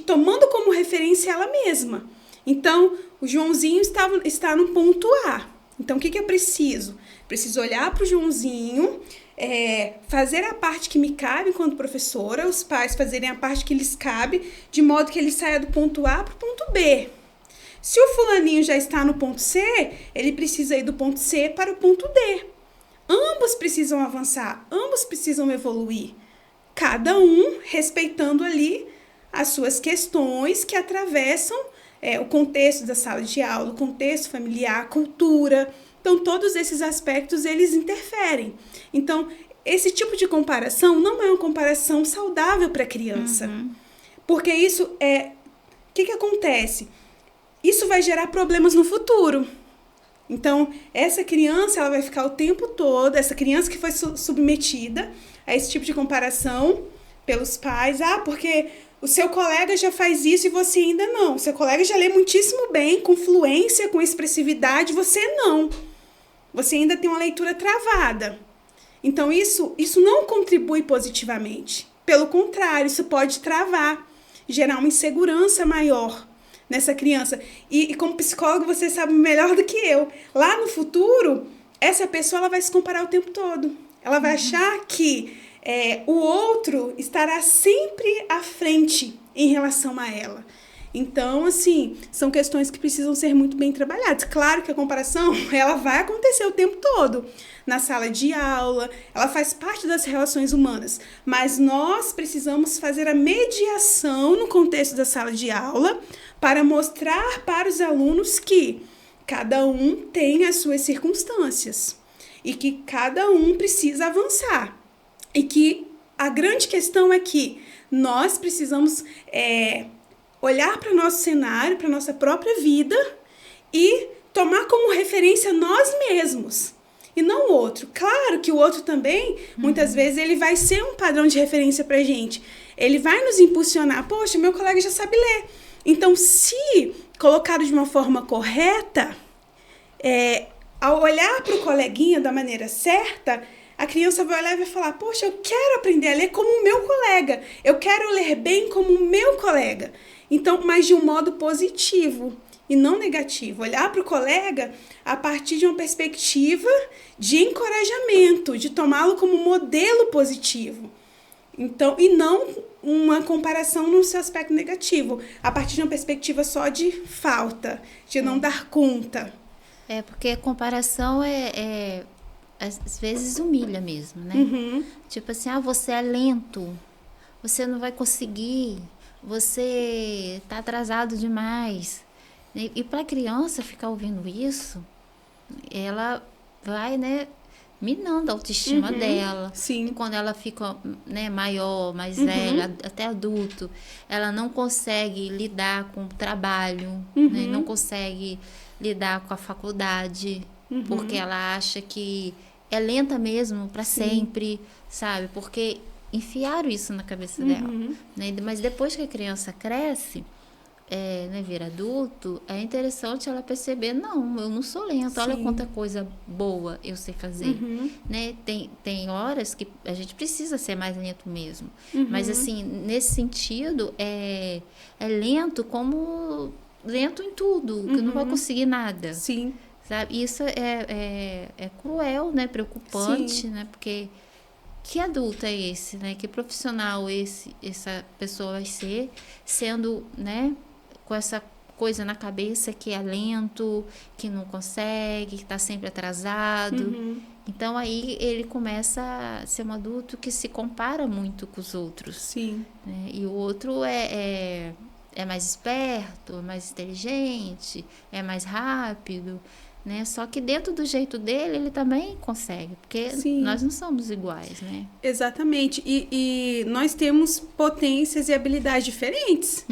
tomando como referência ela mesma. Então, o Joãozinho está no ponto A. Então, o que eu preciso? Preciso olhar para o Joãozinho, fazer a parte que me cabe enquanto professora, os pais fazerem a parte que lhes cabe, de modo que ele saia do ponto A para o ponto B. Se o fulaninho já está no ponto C, ele precisa ir do ponto C para o ponto D. Ambos precisam avançar, ambos precisam evoluir. Cada um respeitando ali as suas questões que atravessam o contexto da sala de aula, o contexto familiar, a cultura. Então, todos esses aspectos, eles interferem. Então, esse tipo de comparação não é uma comparação saudável para a criança. Porque isso o que acontece? Isso vai gerar problemas no futuro. Então, essa criança, ela vai ficar o tempo todo, essa criança que foi submetida a esse tipo de comparação pelos pais, porque o seu colega já faz isso e você ainda não. O seu colega já lê muitíssimo bem, com fluência, com expressividade, você não. Você ainda tem uma leitura travada. Então, isso não contribui positivamente. Pelo contrário, isso pode travar, gerar uma insegurança maior nessa criança. E como psicólogo, você sabe melhor do que eu. Lá no futuro, essa pessoa ela vai se comparar o tempo todo. Ela vai achar que o outro estará sempre à frente em relação a ela. Então, assim, são questões que precisam ser muito bem trabalhadas. Claro que a comparação, ela vai acontecer o tempo todo. Na sala de aula, ela faz parte das relações humanas. Mas nós precisamos fazer a mediação no contexto da sala de aula para mostrar para os alunos que cada um tem as suas circunstâncias e que cada um precisa avançar. E que a grande questão é que nós precisamos olhar para o nosso cenário, para a nossa própria vida e tomar como referência nós mesmos e não o outro. Claro que o outro também, muitas vezes, ele vai ser um padrão de referência para a gente. Ele vai nos impulsionar. Poxa, meu colega já sabe ler. Então, se colocado de uma forma correta, ao olhar para o coleguinha da maneira certa, a criança vai olhar e vai falar, poxa, eu quero aprender a ler como o meu colega. Eu quero ler bem como o meu colega. Então, mas de um modo positivo e não negativo. Olhar para o colega a partir de uma perspectiva de encorajamento, de tomá-lo como modelo positivo. Então, e não uma comparação no seu aspecto negativo, a partir de uma perspectiva só de falta, de não dar conta. Porque a comparação às vezes humilha mesmo, né? Tipo assim, você é lento, você não vai conseguir, você tá atrasado demais. E para a criança ficar ouvindo isso, ela vai, né, minando a autoestima dela. Sim. E quando ela fica, né, maior, mais velha, até adulto, ela não consegue lidar com o trabalho, né, não consegue lidar com a faculdade, porque ela acha que é lenta mesmo para sempre, sabe? Porque enfiaram isso na cabeça dela. Né? Mas depois que a criança cresce, né, vira adulto, é interessante ela perceber, não, eu não sou lenta, olha quanta coisa boa eu sei fazer. Né? Tem horas que a gente precisa ser mais lento mesmo. Mas, assim, nesse sentido, é lento como lento em tudo, que não vai conseguir nada. Sim. Sabe? Isso é cruel, né? Preocupante, né? Porque que adulto é esse, né? Que profissional essa pessoa vai ser, sendo, né, com essa coisa na cabeça que é lento, que não consegue, que está sempre atrasado. Então, aí ele começa a ser um adulto que se compara muito com os outros. Sim. Né? E o outro é mais esperto, é mais inteligente, é mais rápido, né? Só que dentro do jeito dele, ele também consegue, porque nós não somos iguais, né? Exatamente. E nós temos potências e habilidades diferentes.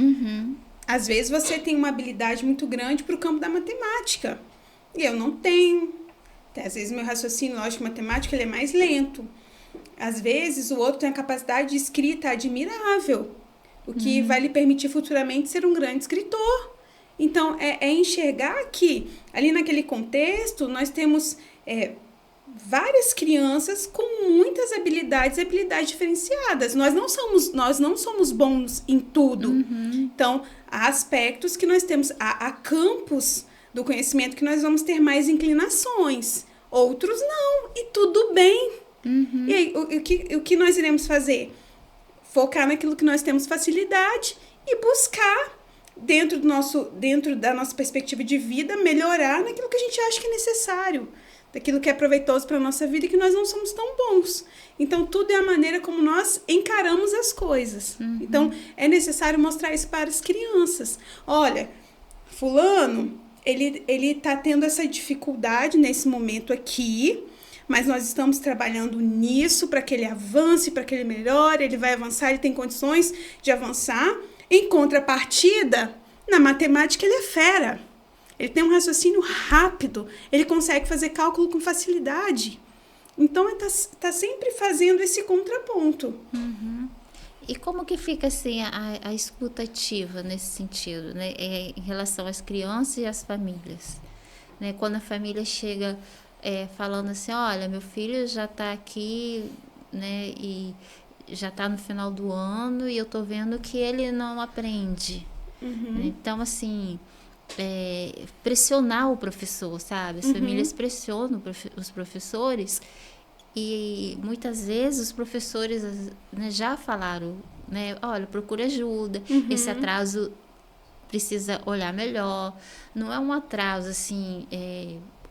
Às vezes você tem uma habilidade muito grande para o campo da matemática. E eu não tenho. Até às vezes meu raciocínio lógico matemático ele é mais lento. Às vezes o outro tem a capacidade de escrita admirável, o que vai lhe permitir futuramente ser um grande escritor. Então, é enxergar que, ali naquele contexto, nós temos várias crianças com muitas habilidades e habilidades diferenciadas. Nós não somos bons em tudo. Então, há aspectos que nós temos, há campos do conhecimento que nós vamos ter mais inclinações. Outros não, e tudo bem. E aí, o que nós iremos fazer? Focar naquilo que nós temos facilidade e buscar, dentro da nossa perspectiva de vida, melhorar naquilo que a gente acha que é necessário, daquilo que é proveitoso para a nossa vida e que nós não somos tão bons. Então, tudo é a maneira como nós encaramos as coisas. Então, é necessário mostrar isso para as crianças. Olha, fulano, ele está tendo essa dificuldade nesse momento aqui, mas nós estamos trabalhando nisso para que ele avance, para que ele melhore, ele vai avançar, ele tem condições de avançar. Em contrapartida, na matemática ele é fera. Ele tem um raciocínio rápido, ele consegue fazer cálculo com facilidade. Então, ele está sempre fazendo esse contraponto. E como que fica assim a escuta ativa nesse sentido, né? Em relação às crianças e às famílias? Né? Quando a família chega falando assim, olha, meu filho já está aqui, né, e já está no final do ano e eu estou vendo que ele não aprende. Então, assim, pressionar o professor, sabe? As famílias pressionam os professores e muitas vezes os professores, né, já falaram, né, olha, procure ajuda, esse atraso precisa olhar melhor. Não é um atraso, assim,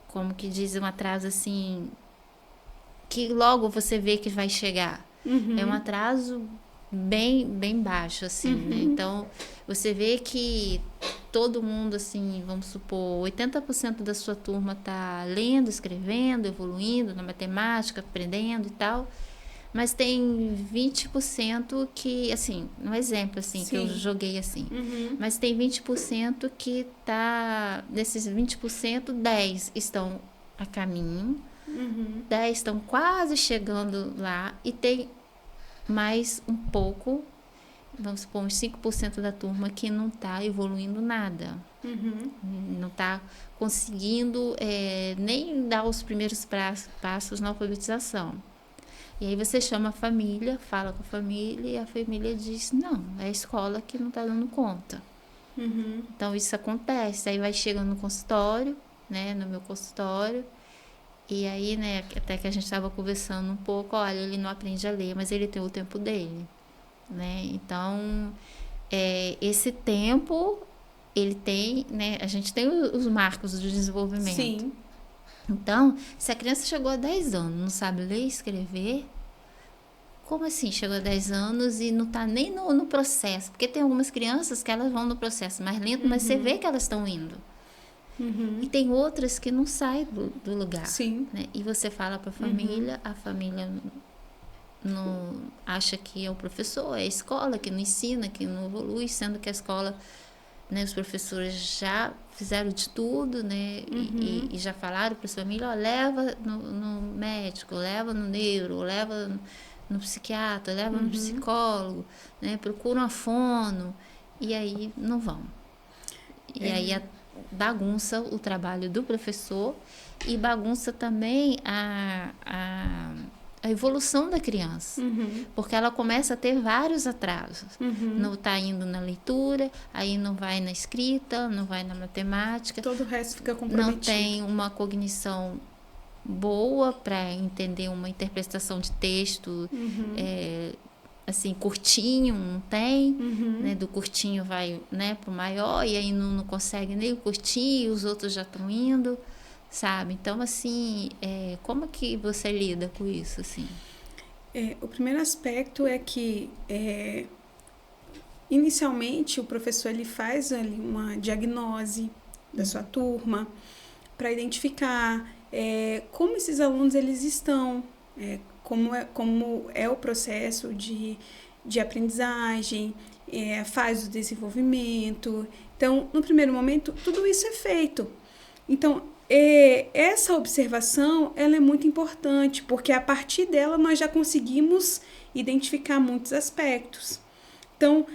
como que dizem, um atraso, assim, que logo você vê que vai chegar. É um atraso bem, bem baixo, assim, né? Então, você vê que todo mundo, assim, vamos supor, 80% da sua turma tá lendo, escrevendo, evoluindo na matemática, aprendendo e tal, mas tem 20% que, assim, um exemplo, assim, que eu joguei assim, mas tem 20% que tá, desses 20%, 10 estão a caminho, 10 estão quase chegando lá, e tem mais um pouco, vamos supor, uns 5% da turma que não está evoluindo nada. Não está conseguindo nem dar os primeiros passos na alfabetização. E aí você chama a família, fala com a família, e a família diz, não, é a escola que não está dando conta. Então isso acontece, aí vai chegando no consultório, né, no meu consultório, e aí, né, até que a gente estava conversando um pouco, olha, ele não aprende a ler, mas ele tem o tempo dele, né? Então, esse tempo, ele tem, né, a gente tem os marcos do desenvolvimento. Sim. Então, se a criança chegou a 10 anos, não sabe ler e escrever, como assim chegou a 10 anos e não está nem no processo? Porque tem algumas crianças que elas vão no processo mais lento, mas você vê que elas estão indo. E tem outras que não saem do lugar. Sim. Né? E você fala para a família não acha que é o professor, é a escola que não ensina, que não evolui, sendo que a escola, né, os professores já fizeram de tudo, né, e já falaram para a família, leva no médico, leva no neuro, leva no psiquiatra, leva no psicólogo, né, procura uma fono, e aí não vão. E aí bagunça o trabalho do professor e bagunça também a evolução da criança, porque ela começa a ter vários atrasos. Não está indo na leitura, aí não vai na escrita, não vai na matemática. Todo o resto fica comprometido. Não tem uma cognição boa para entender uma interpretação de texto, assim, curtinho, não tem, né? Do curtinho vai, né, pro maior, e aí não consegue nem o curtinho, os outros já estão indo, sabe? Então, assim, como que você lida com isso, assim? O primeiro aspecto é que, inicialmente, o professor ele faz ali uma diagnose da sua turma para identificar como esses alunos eles estão, como é o processo de aprendizagem, a fase do desenvolvimento. Então, no primeiro momento, tudo isso é feito. Então, essa observação ela é muito importante, porque a partir dela nós já conseguimos identificar muitos aspectos. Então,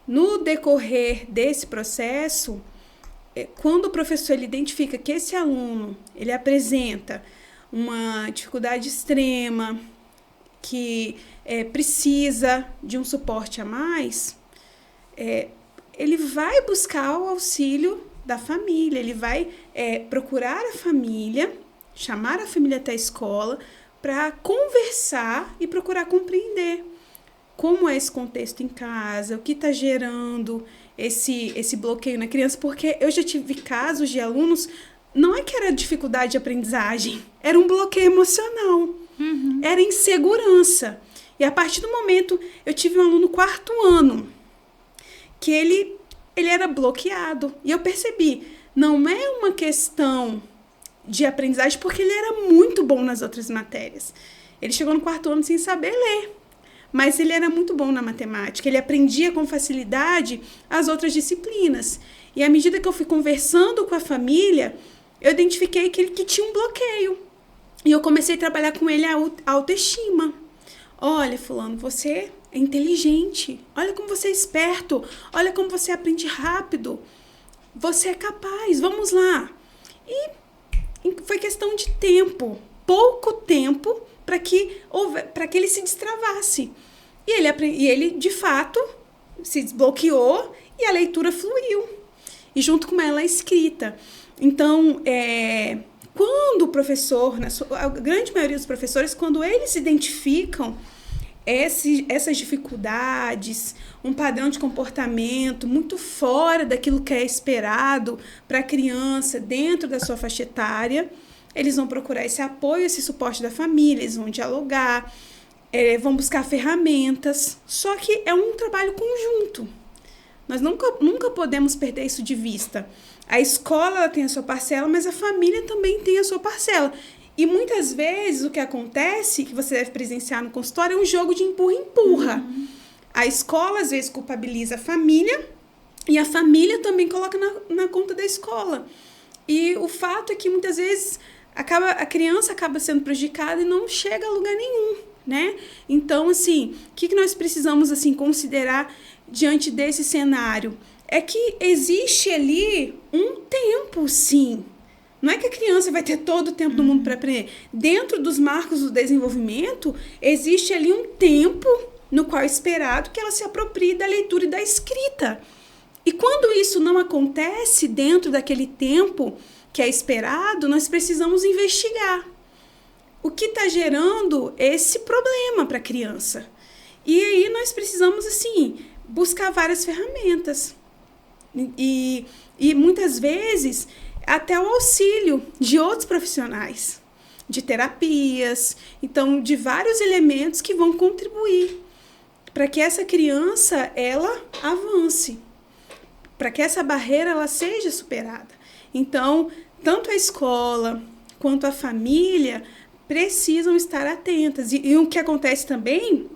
no decorrer desse processo, quando o professor ele identifica que esse aluno ele apresenta uma dificuldade extrema, que precisa de um suporte a mais, ele vai buscar o auxílio da família, ele vai procurar a família, chamar a família até a escola para conversar e procurar compreender como é esse contexto em casa, o que está gerando esse bloqueio na criança, porque eu já tive casos de alunos, não é que era dificuldade de aprendizagem, era um bloqueio emocional, era insegurança. E a partir do momento, eu tive um aluno 4º ano, que ele era bloqueado. E eu percebi, não é uma questão de aprendizagem, porque ele era muito bom nas outras matérias. Ele chegou no 4º ano sem saber ler, mas ele era muito bom na matemática, ele aprendia com facilidade as outras disciplinas. E à medida que eu fui conversando com a família, eu identifiquei que tinha um bloqueio. E eu comecei a trabalhar com ele a autoestima. Olha, fulano, você é inteligente. Olha como você é esperto. Olha como você aprende rápido. Você é capaz. Vamos lá. E foi questão de tempo. Pouco tempo para que ele se destravasse. E ele, de fato, se desbloqueou e a leitura fluiu. E junto com ela a escrita. Então, quando o professor, a grande maioria dos professores, quando eles identificam essas dificuldades, um padrão de comportamento muito fora daquilo que é esperado para a criança dentro da sua faixa etária, eles vão procurar esse apoio, esse suporte da família, eles vão dialogar, vão buscar ferramentas, só que é um trabalho conjunto. Nós nunca podemos perder isso de vista. A escola ela tem a sua parcela, mas a família também tem a sua parcela. E muitas vezes o que acontece, que você deve presenciar no consultório, é um jogo de empurra-empurra. A escola às vezes culpabiliza a família e a família também coloca na conta da escola. E o fato é que muitas vezes a criança acaba sendo prejudicada e não chega a lugar nenhum, né? Então, assim, o que nós precisamos assim, considerar diante desse cenário? É que existe ali um tempo, sim. Não é que a criança vai ter todo o tempo do mundo para aprender. Dentro dos marcos do desenvolvimento, existe ali um tempo no qual é esperado que ela se aproprie da leitura e da escrita. E quando isso não acontece dentro daquele tempo que é esperado, nós precisamos investigar o que está gerando esse problema para a criança. E aí nós precisamos, assim, buscar várias ferramentas. E muitas vezes até o auxílio de outros profissionais, de terapias, então de vários elementos que vão contribuir para que essa criança ela avance, para que essa barreira ela seja superada. Então, tanto a escola quanto a família precisam estar atentas. E o que acontece também,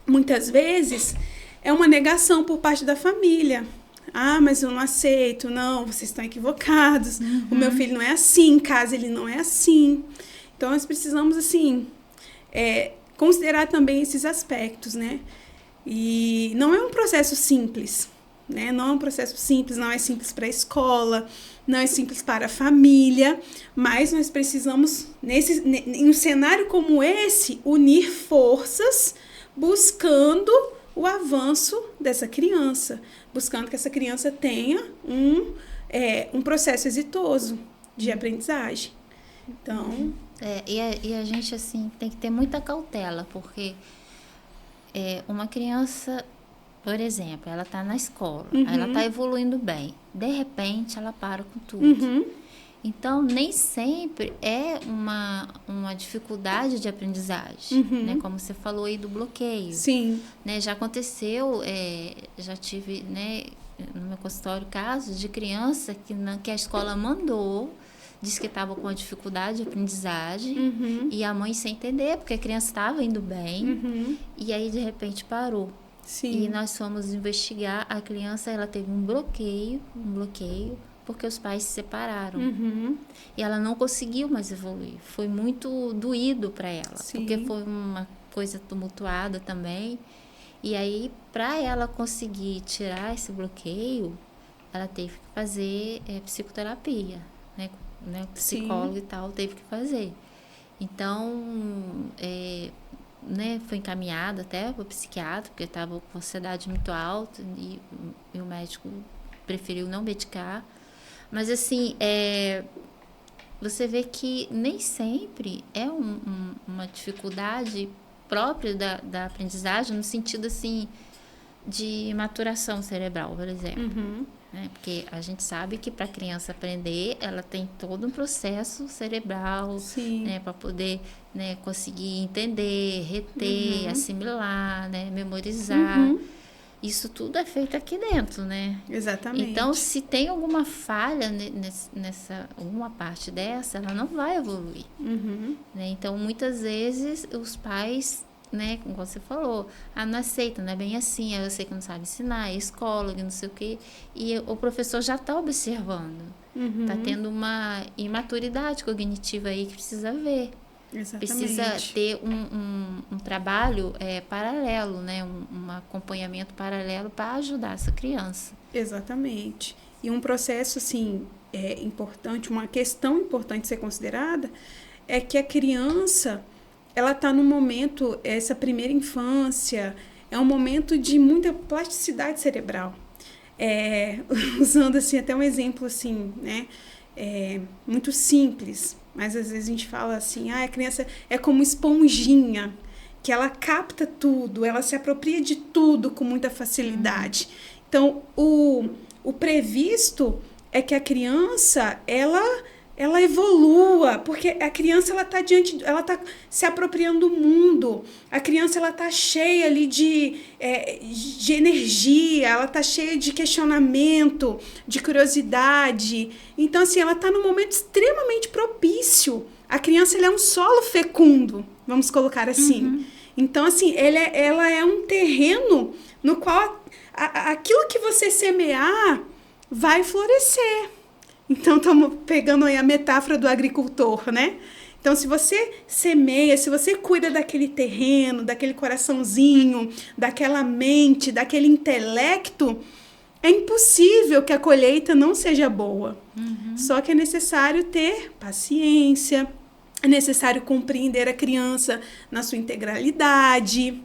muitas vezes, é uma negação por parte da família. Ah, mas eu não aceito, não, vocês estão equivocados, o meu filho não é assim, em casa ele não é assim. Então, nós precisamos, assim, considerar também esses aspectos, né? E não é um processo simples, né? Não é um processo simples, não é simples para a escola, não é simples para a família, mas nós precisamos, em um cenário como esse, unir forças buscando o avanço dessa criança, buscando que essa criança tenha um processo exitoso de aprendizagem. Então... E a gente, assim, tem que ter muita cautela, porque uma criança, por exemplo, ela está na escola, ela está evoluindo bem, de repente ela para com tudo. Então, nem sempre é uma dificuldade de aprendizagem, né? Como você falou aí do bloqueio. Sim. Né? Já aconteceu, já tive, né, no meu consultório casos de criança que a escola mandou, disse que estava com uma dificuldade de aprendizagem, e a mãe sem entender, porque a criança estava indo bem, e aí de repente parou. Sim. E nós fomos investigar, a criança ela teve um bloqueio, porque os pais se separaram. E ela não conseguiu mais evoluir. Foi muito doído para ela. Sim. Porque foi uma coisa tumultuada também. E aí, para ela conseguir tirar esse bloqueio, ela teve que fazer psicoterapia. Né? O psicólogo Sim. e tal teve que fazer. Então, né, foi encaminhada até para o psiquiatra, porque estava com ansiedade muito alta e o médico preferiu não medicar. Mas, assim, você vê que nem sempre é uma dificuldade própria da aprendizagem, no sentido, assim, de maturação cerebral, por exemplo. Né? Porque a gente sabe que para a criança aprender, ela tem todo um processo cerebral, né, para poder, né, conseguir entender, reter, assimilar, né, memorizar. Isso tudo é feito aqui dentro, né? Exatamente. Então, se tem alguma falha alguma parte dessa, ela não vai evoluir. Né? Então, muitas vezes, os pais, né, como você falou, não aceita, não é bem assim, eu sei que não sabe ensinar, é escola, não sei o quê. E o professor já está observando. Está tendo uma imaturidade cognitiva aí que precisa ver. Exatamente. Precisa ter um trabalho paralelo, né? Um acompanhamento paralelo para ajudar essa criança. Exatamente. E um processo, assim, importante, uma questão importante de ser considerada é que a criança, ela está num momento, essa primeira infância, é um momento de muita plasticidade cerebral. Usando, assim, até um exemplo, assim, né? Muito simples, mas às vezes a gente fala assim, a criança é como esponjinha, que ela capta tudo, ela se apropria de tudo com muita facilidade. Então, o previsto é que a criança, ela evolua, porque a criança, ela tá se apropriando do mundo. A criança, ela tá cheia ali de energia, ela tá cheia de questionamento, de curiosidade. Então, assim, ela tá num momento extremamente propício. A criança, ela é um solo fecundo, vamos colocar assim. Então, assim, ela é um terreno no qual aquilo que você semear vai florescer. Então, estamos pegando aí a metáfora do agricultor, né? Então, se você semeia, se você cuida daquele terreno, daquele coraçãozinho, daquela mente, daquele intelecto, é impossível que a colheita não seja boa. Só que é necessário ter paciência, é necessário compreender a criança na sua integralidade,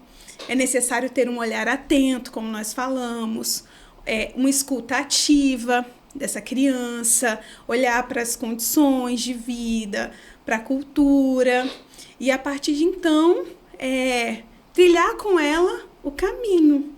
é necessário ter um olhar atento, como nós falamos, uma escuta ativa dessa criança, olhar para as condições de vida, para a cultura, e a partir de então, trilhar com ela o caminho.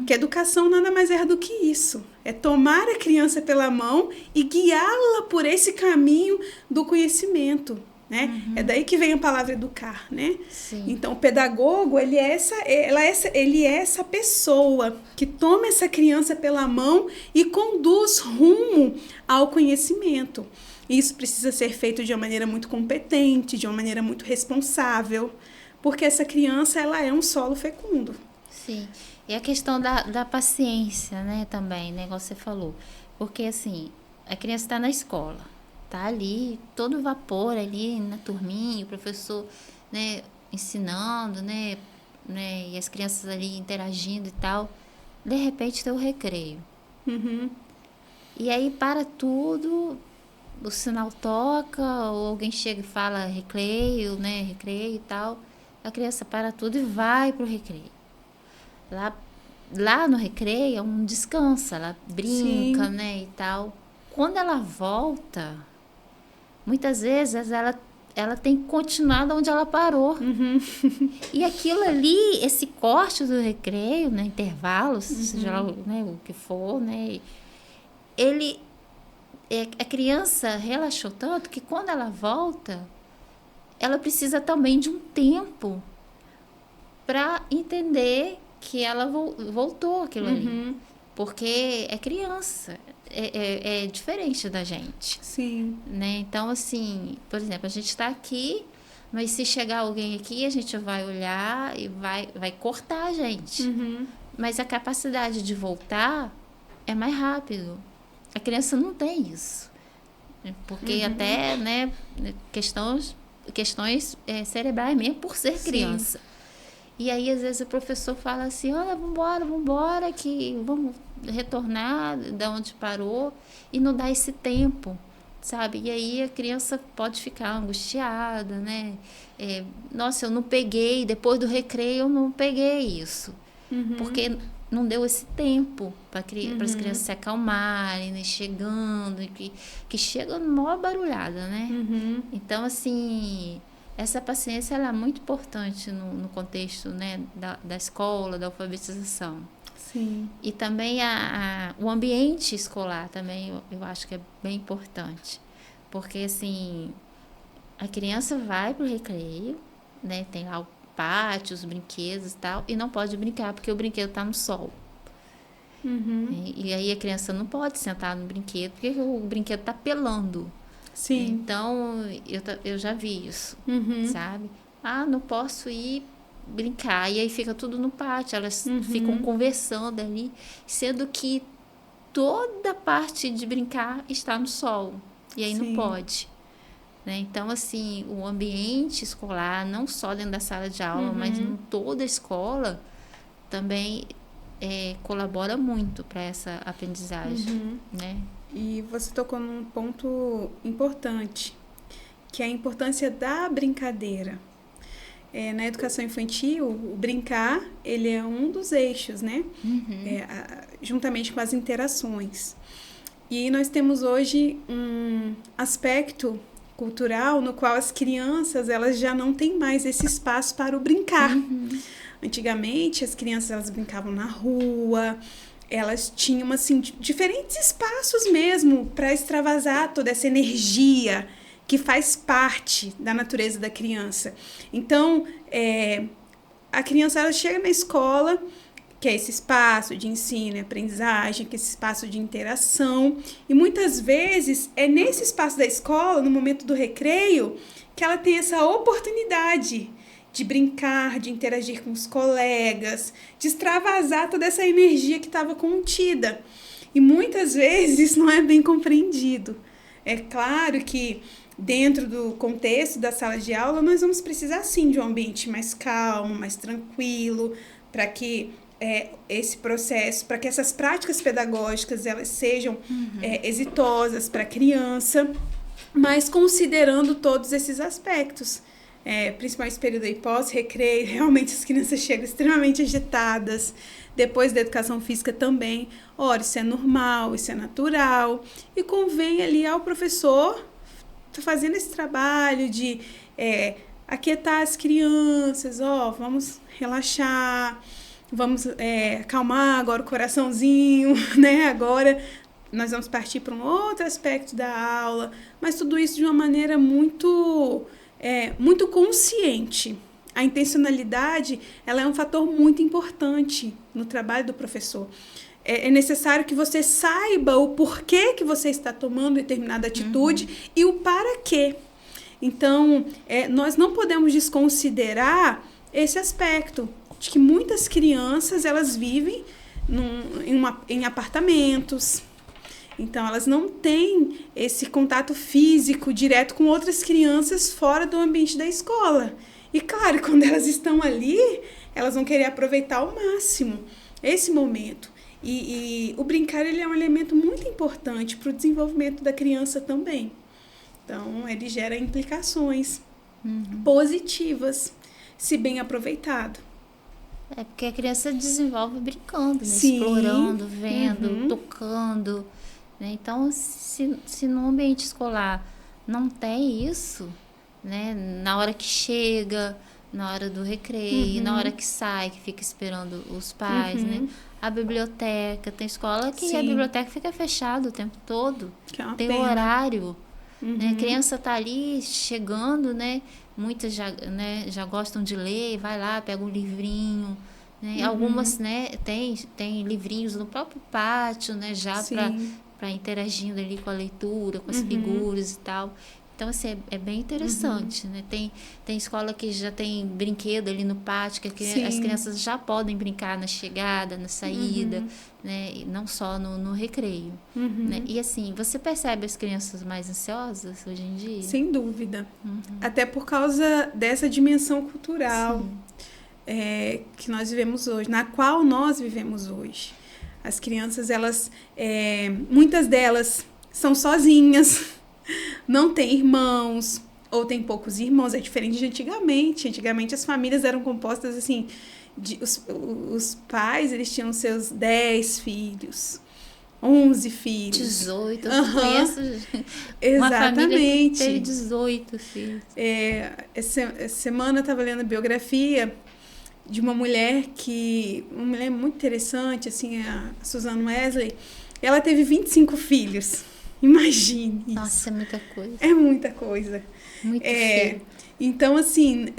Que educação nada mais é do que isso. É tomar a criança pela mão e guiá-la por esse caminho do conhecimento, né? É daí que vem a palavra educar, né? Sim. Então, o pedagogo, ele é essa pessoa que toma essa criança pela mão e conduz rumo ao conhecimento. Isso precisa ser feito de uma maneira muito competente, de uma maneira muito responsável, porque essa criança, ela é um solo fecundo. Sim. E a questão da paciência, né, também, né, igual você falou. Porque, assim, a criança está na escola, tá ali, todo vapor ali na turminha, o professor, né, ensinando, né, e as crianças ali interagindo e tal. De repente tem o recreio. E aí para tudo, o sinal toca, ou alguém chega e fala recreio, né, recreio e tal. A criança para tudo e vai pro recreio. Lá no recreio é um descanso, ela brinca, Sim. né, e tal. Quando ela volta, muitas vezes ela tem que continuar de onde ela parou. E aquilo ali, esse corte do recreio, né, intervalos, seja lá, né, o que for, né, a criança relaxou tanto que quando ela volta, ela precisa também de um tempo para entender que ela voltou aquilo ali. Porque é criança, é diferente da gente. Sim. Né? Então, assim, por exemplo, a gente está aqui, mas se chegar alguém aqui, a gente vai olhar e vai cortar a gente. Mas a capacidade de voltar é mais rápido. A criança não tem isso. Porque até, né, questões cerebrais mesmo por ser criança. E aí, às vezes, o professor fala assim, olha, vambora, que vamos retornar da onde parou, e não dá esse tempo, sabe? E aí a criança pode ficar angustiada, né? Nossa, eu não peguei, depois do recreio eu não peguei isso. Porque não deu esse tempo para as crianças se acalmarem, né? Chegando, que chega numa barulhada, né? Então, assim, essa paciência ela é muito importante no contexto, né, da escola, da alfabetização. Sim. E também o ambiente escolar também eu acho que é bem importante. Porque, assim, a criança vai para o recreio, né, tem lá o pátio, os brinquedos e tal, e não pode brincar porque o brinquedo está no sol. E aí a criança não pode sentar no brinquedo porque o brinquedo está pelando. Sim. Então, eu já vi isso, sabe? Não posso ir brincar. E aí fica tudo no pátio, elas ficam conversando ali, sendo que toda parte de brincar está no sol. E aí não pode. Né? Então, assim, o ambiente escolar, não só dentro da sala de aula, mas em toda a escola, também colabora muito para essa aprendizagem, né? E você tocou num ponto importante, que é a importância da brincadeira. Na educação infantil, o brincar, ele é um dos eixos, né? Juntamente com as interações. E nós temos hoje um aspecto cultural no qual as crianças elas já não têm mais esse espaço para o brincar. Antigamente, as crianças elas brincavam na rua, elas tinham assim, diferentes espaços mesmo para extravasar toda essa energia que faz parte da natureza da criança. Então, a criança ela chega na escola, que é esse espaço de ensino e aprendizagem, que é esse espaço de interação, e muitas vezes é nesse espaço da escola, no momento do recreio, que ela tem essa oportunidade de brincar, de interagir com os colegas, de extravasar toda essa energia que estava contida. E muitas vezes isso não é bem compreendido. É claro que dentro do contexto da sala de aula, nós vamos precisar sim de um ambiente mais calmo, mais tranquilo, para que esse processo, para que essas práticas pedagógicas elas sejam exitosas para a criança, mas considerando todos esses aspectos. Principalmente esse período aí pós-recreio, realmente as crianças chegam extremamente agitadas, depois da educação física também. Ora, isso é normal, isso é natural, e convém ali ao professor fazendo esse trabalho de aquietar as crianças, vamos relaxar, vamos acalmar agora o coraçãozinho, né? Agora nós vamos partir para um outro aspecto da aula, mas tudo isso de uma maneira muito consciente. A intencionalidade, ela é um fator muito importante no trabalho do professor. É necessário que você saiba o porquê que você está tomando determinada atitude e o para quê. Então, nós não podemos desconsiderar esse aspecto de que muitas crianças elas vivem em apartamentos. Então, elas não têm esse contato físico direto com outras crianças fora do ambiente da escola. E, claro, quando elas estão ali, elas vão querer aproveitar ao máximo esse momento. E o brincar ele é um elemento muito importante para o desenvolvimento da criança também. Então, ele gera implicações positivas, se bem aproveitado. Porque a criança desenvolve brincando, né? Sim. Explorando, vendo, tocando. Né? Então, se no ambiente escolar não tem isso, né? Na hora que chega, na hora do recreio, na hora que sai, que fica esperando os pais, né? A biblioteca, tem escola que a biblioteca fica fechada o tempo todo. Que é uma tem pena. Horário. Né? A criança tá ali chegando, né? Muitas já gostam de ler, vai lá, pega um livrinho. Né? Algumas, né, tem livrinhos no próprio pátio, né? Já para interagindo ali com a leitura, com as figuras e tal. Então, assim, é bem interessante, né? Tem escola que já tem brinquedo ali no pátio, que as crianças já podem brincar na chegada, na saída, né? E não só no recreio. Né? E, assim, você percebe as crianças mais ansiosas hoje em dia? Sem dúvida. Até por causa dessa dimensão cultural que nós vivemos hoje, na qual nós vivemos hoje. As crianças, muitas delas são sozinhas, não têm irmãos, ou têm poucos irmãos, é diferente de antigamente. Antigamente as famílias eram compostas assim, os pais eles tinham seus 10 filhos, 11 filhos. 18, eu conheço uma família que teve 18 filhos. Essa semana eu estava lendo a biografia de uma mulher muito interessante, assim, a Susan Wesley. Ela teve 25 filhos. Imagine isso. Nossa, é muita coisa. É muita coisa. Muito filho. Então, assim,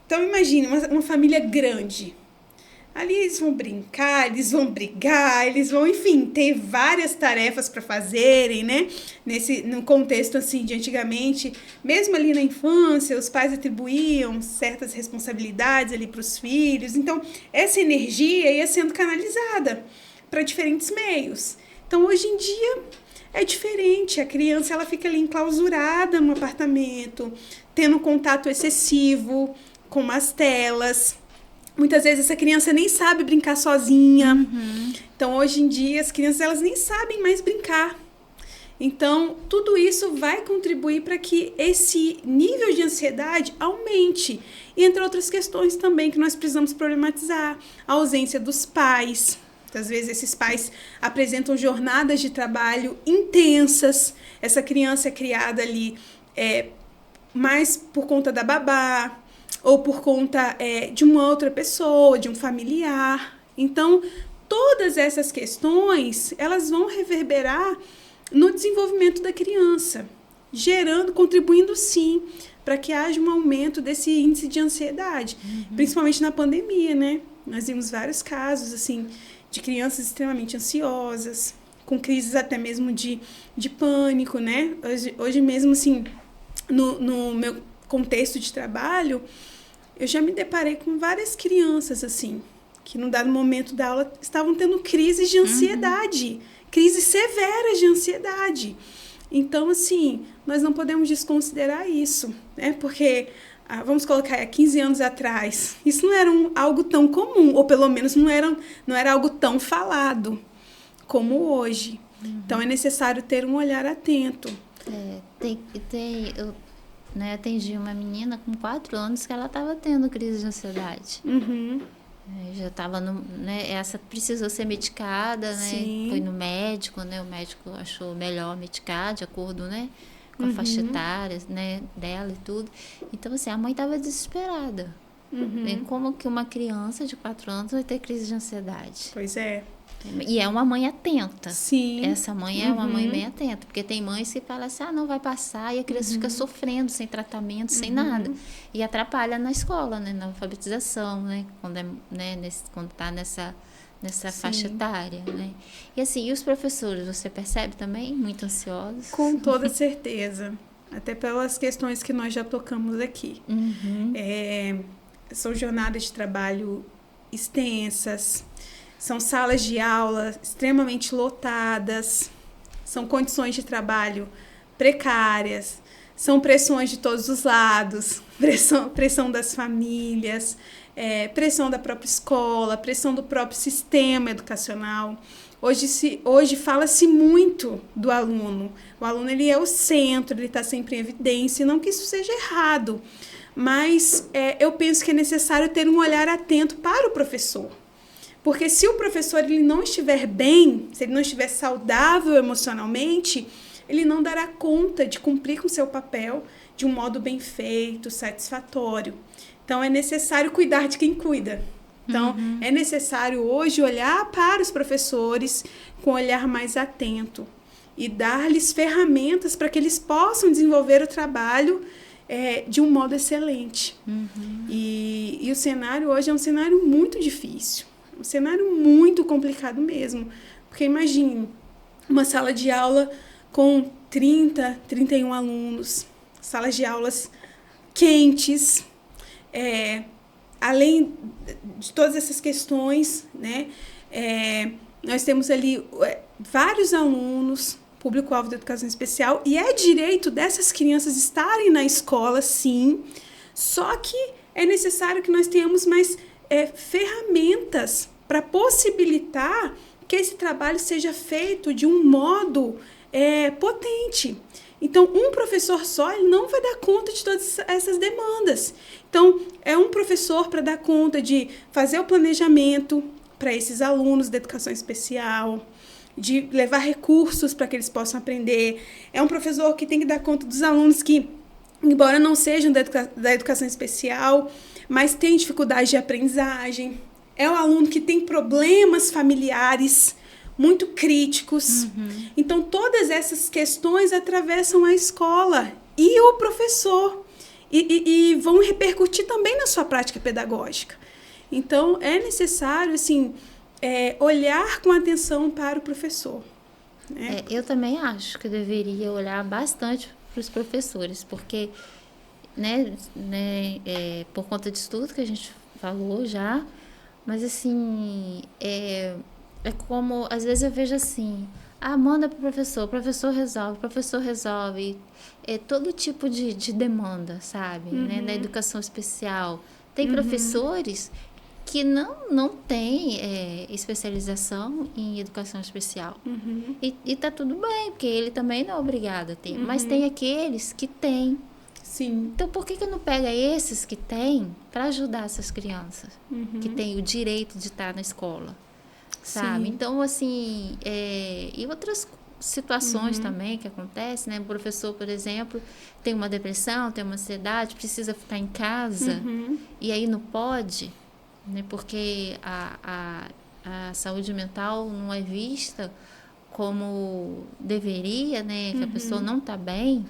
então imagine uma família grande. Ali eles vão brincar, eles vão brigar, eles vão, enfim, ter várias tarefas para fazerem, né? No contexto, assim, de antigamente, mesmo ali na infância, os pais atribuíam certas responsabilidades ali para os filhos. Então, essa energia ia sendo canalizada para diferentes meios. Então, hoje em dia, é diferente. A criança, ela fica ali enclausurada no apartamento, tendo contato excessivo com as telas. Muitas vezes essa criança nem sabe brincar sozinha. Então, hoje em dia, as crianças elas nem sabem mais brincar. Então, tudo isso vai contribuir para que esse nível de ansiedade aumente. E entre outras questões também que nós precisamos problematizar. A ausência dos pais, Às vezes esses pais apresentam jornadas de trabalho intensas, essa criança é criada ali mais por conta da babá, ou por conta de uma outra pessoa, de um familiar. Então, todas essas questões, elas vão reverberar no desenvolvimento da criança, contribuindo sim, para que haja um aumento desse índice de ansiedade, principalmente na pandemia, né? Nós vimos vários casos, assim, de crianças extremamente ansiosas, com crises até mesmo de pânico, né? Hoje mesmo, assim, no meu contexto de trabalho, eu já me deparei com várias crianças, assim, que num dado momento da aula estavam tendo crises de ansiedade, crises severas de ansiedade. Então, assim, nós não podemos desconsiderar isso, né? Porque, vamos colocar, há 15 anos atrás, isso não era algo tão comum, ou pelo menos não era algo tão falado como hoje. Então, é necessário ter um olhar atento. Eu atendi uma menina com 4 anos que ela estava tendo crise de ansiedade. Já estava essa precisou ser medicada, né? Sim. Foi no médico, né? O médico achou melhor medicar de acordo, né, com a faixa etária, né, dela e tudo. Então, assim, a mãe estava desesperada. Como que uma criança de 4 anos vai ter crise de ansiedade? Pois é. E é uma mãe atenta. Sim. Essa mãe é uma mãe bem atenta, porque tem mães que falam assim, não vai passar, e a criança fica sofrendo, sem tratamento, sem nada. E atrapalha na escola, né, na alfabetização, né, quando está nessa faixa etária, né. E assim, e os professores, você percebe também muito ansiosos? Com toda certeza. Até pelas questões que nós já tocamos aqui. São jornadas de trabalho extensas, são salas de aula extremamente lotadas, são condições de trabalho precárias, são pressões de todos os lados, pressão das famílias, pressão da própria escola, pressão do próprio sistema educacional. Hoje fala-se muito do aluno. O aluno, ele é o centro, ele está sempre em evidência, não que isso seja errado, mas eu penso que é necessário ter um olhar atento para o professor. Porque se o professor ele não estiver bem, se ele não estiver saudável emocionalmente, ele não dará conta de cumprir com seu papel de um modo bem feito, satisfatório. Então, é necessário cuidar de quem cuida. Então, é necessário hoje olhar para os professores com um olhar mais atento e dar-lhes ferramentas para que eles possam desenvolver o trabalho de um modo excelente. E o cenário hoje é um cenário muito difícil. Um cenário muito complicado mesmo, porque imagine uma sala de aula com 30, 31 alunos, salas de aulas quentes, além de todas essas questões, né, nós temos ali vários alunos, público-alvo da educação especial, e é direito dessas crianças estarem na escola, sim, só que é necessário que nós tenhamos mais ferramentas para possibilitar que esse trabalho seja feito de um modo potente. Então, um professor só ele não vai dar conta de todas essas demandas. Então, é um professor para dar conta de fazer o planejamento para esses alunos da educação especial, de levar recursos para que eles possam aprender. É um professor que tem que dar conta dos alunos que, embora não sejam da educação especial, mas têm dificuldade de aprendizagem. É um aluno que tem problemas familiares muito críticos. Então, todas essas questões atravessam a escola e o professor e vão repercutir também na sua prática pedagógica. Então, é necessário, assim, olhar com atenção para o professor. Né? Eu também acho que deveria olhar bastante para os professores, porque por conta disso tudo que a gente falou já, mas assim, é como, às vezes eu vejo assim, manda para o professor resolve, todo tipo de demanda, sabe, né, da educação especial. Tem professores que não têm especialização em educação especial. E tá tudo bem, porque ele também não é obrigado a ter, mas tem aqueles que têm. Sim. Então, por que não pega esses que têm para ajudar essas crianças, que têm o direito de estar na escola? sabe? Sim. Então, assim, e outras situações também que acontecem, né? O professor, por exemplo, tem uma depressão, tem uma ansiedade, precisa ficar em casa, e aí não pode, né? Porque a saúde mental não é vista como deveria, né? Que a pessoa não está bem,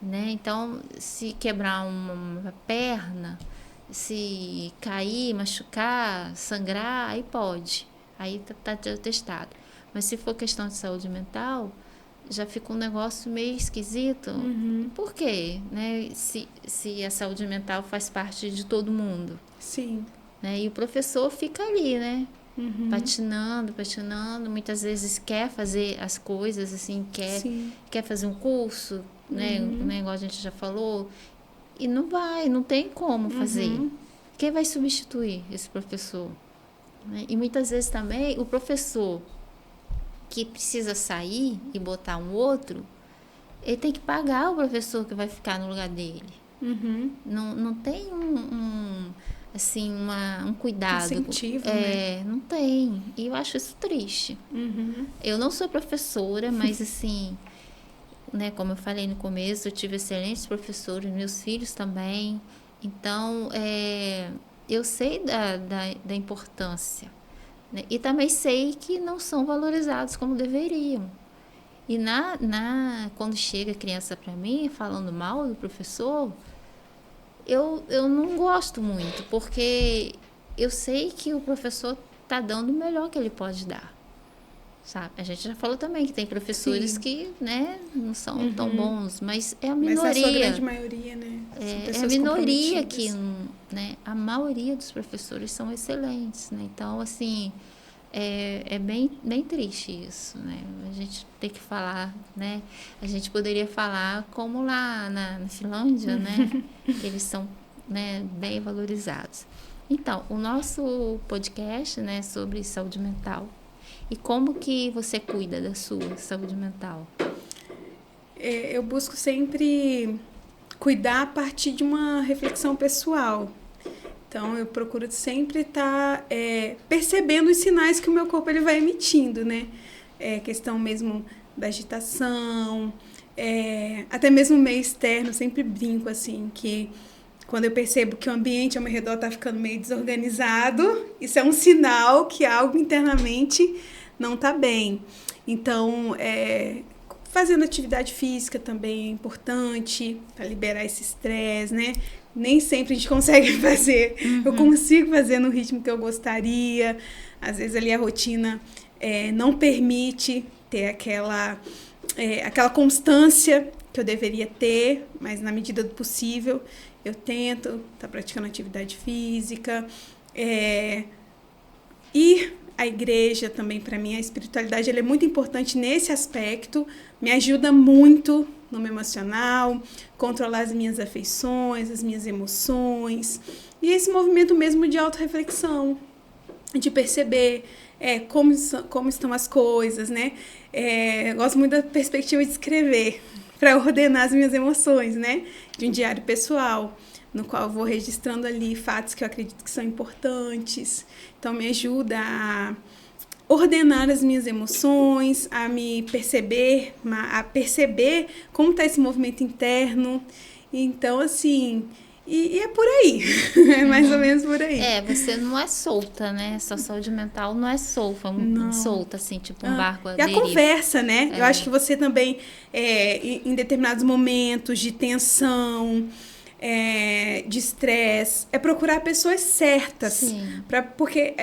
né? Então, se quebrar uma perna, se cair, machucar, sangrar, aí pode. Aí tá testado. Mas se for questão de saúde mental, já fica um negócio meio esquisito. Por quê? Né? Se a saúde mental faz parte de todo mundo. Sim. Né? E o professor fica ali, né? Patinando. Muitas vezes quer fazer as coisas, assim, quer fazer um curso, né? Igual a gente já falou. E não tem como fazer. Quem vai substituir esse professor? Né? E muitas vezes também o professor que precisa sair e botar um outro, ele tem que pagar o professor que vai ficar no lugar dele. Não tem assim, um cuidado. Incentivo, né? Não tem. E eu acho isso triste. Eu não sou professora, mas assim, né, como eu falei no começo, eu tive excelentes professores, meus filhos também. Então, eu sei da importância. Né? E também sei que não são valorizados como deveriam. E quando chega a criança para mim falando mal do professor, eu não gosto muito, porque eu sei que o professor está dando o melhor que ele pode dar. Sabe? A gente já falou também que tem professores que, né, não são tão bons, mas é a minoria. Mas a sua grande maioria, né? É a minoria que, né, a maioria dos professores são excelentes, né? Então, assim, é bem triste isso, né? A gente tem que falar, né? A gente poderia falar como lá na Finlândia, né? Eles são, né, bem valorizados. Então, o nosso podcast, né, sobre saúde mental. E como que você cuida da sua saúde mental? Eu busco sempre cuidar a partir de uma reflexão pessoal. Então, eu procuro sempre estar percebendo os sinais que o meu corpo ele vai emitindo, né? Questão mesmo da agitação, até mesmo o meio externo, sempre brinco, assim, que quando eu percebo que o ambiente ao meu redor está ficando meio desorganizado, isso é um sinal que algo internamente não está bem. Então, fazendo atividade física também é importante para liberar esse estresse, né? Nem sempre a gente consegue fazer. Eu consigo fazer no ritmo que eu gostaria. Às vezes ali a rotina não permite ter aquela constância que eu deveria ter, mas na medida do possível eu tento estar praticando atividade física. E a igreja também, para mim, a espiritualidade ela é muito importante nesse aspecto, me ajuda muito no meu emocional, controlar as minhas afeições, as minhas emoções, e esse movimento mesmo de autorreflexão, de perceber como estão as coisas, né? Eu gosto muito da perspectiva de escrever, para ordenar as minhas emoções, né? De um diário pessoal, no qual eu vou registrando ali fatos que eu acredito que são importantes. Então, me ajuda a ordenar as minhas emoções, a me perceber, a perceber como está esse movimento interno. Então, assim, e é por aí, é mais ou menos por aí. Você não é solta, né? Sua saúde mental não é solta, assim, tipo um barco à deriva. E a conversa, né? Eu acho que você também, em determinados momentos de tensão, de estresse, procurar pessoas certas. Porque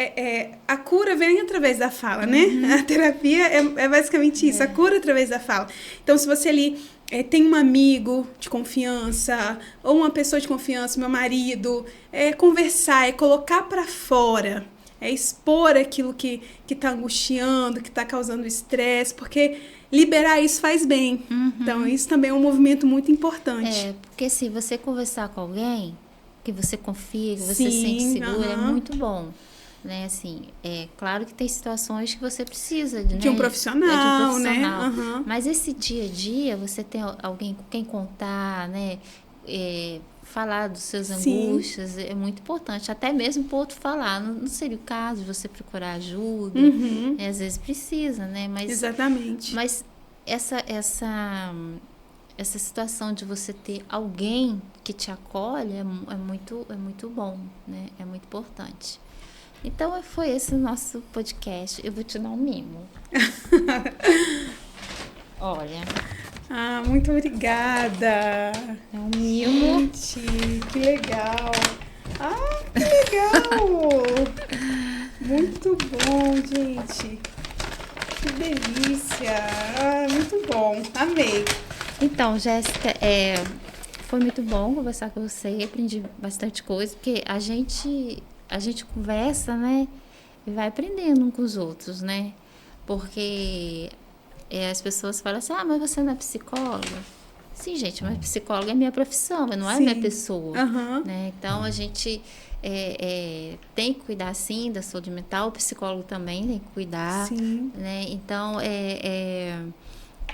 a cura vem através da fala, né? A terapia é basicamente isso, a cura através da fala. Então, se você ali tem um amigo de confiança, ou uma pessoa de confiança, meu marido, conversar, colocar para fora, expor aquilo que está angustiando, que está causando estresse, porque liberar isso faz bem. Então, isso também é um movimento muito importante. Porque se você conversar com alguém que você confia, que você se sente seguro, é muito bom. Né? Assim, claro que tem situações que você precisa de um profissional, né? Mas esse dia a dia, você tem alguém com quem contar, né? falar dos seus Sim. angústias é muito importante, até mesmo para o outro falar. Não seria o caso de você procurar ajuda, às vezes precisa, né? Exatamente. Mas essa situação de você ter alguém que te acolhe é muito bom, né? É muito importante. Então, foi esse o nosso podcast. Eu vou te dar um mimo. Olha. Ah, muito obrigada. É um mimo. Gente, que legal. Ah, que legal. Muito bom, gente. Que delícia. Ah, muito bom. Amei. Então, Jéssica, foi muito bom conversar com você. Aprendi bastante coisa, porque a gente conversa, né? E vai aprendendo uns com os outros, né? Porque as pessoas falam assim, mas você não é psicóloga? Sim, gente, mas psicóloga é minha profissão, mas não é minha pessoa. Né? Então, a gente tem que cuidar, sim, da saúde mental. O psicólogo também tem que cuidar. Sim. Né? Então,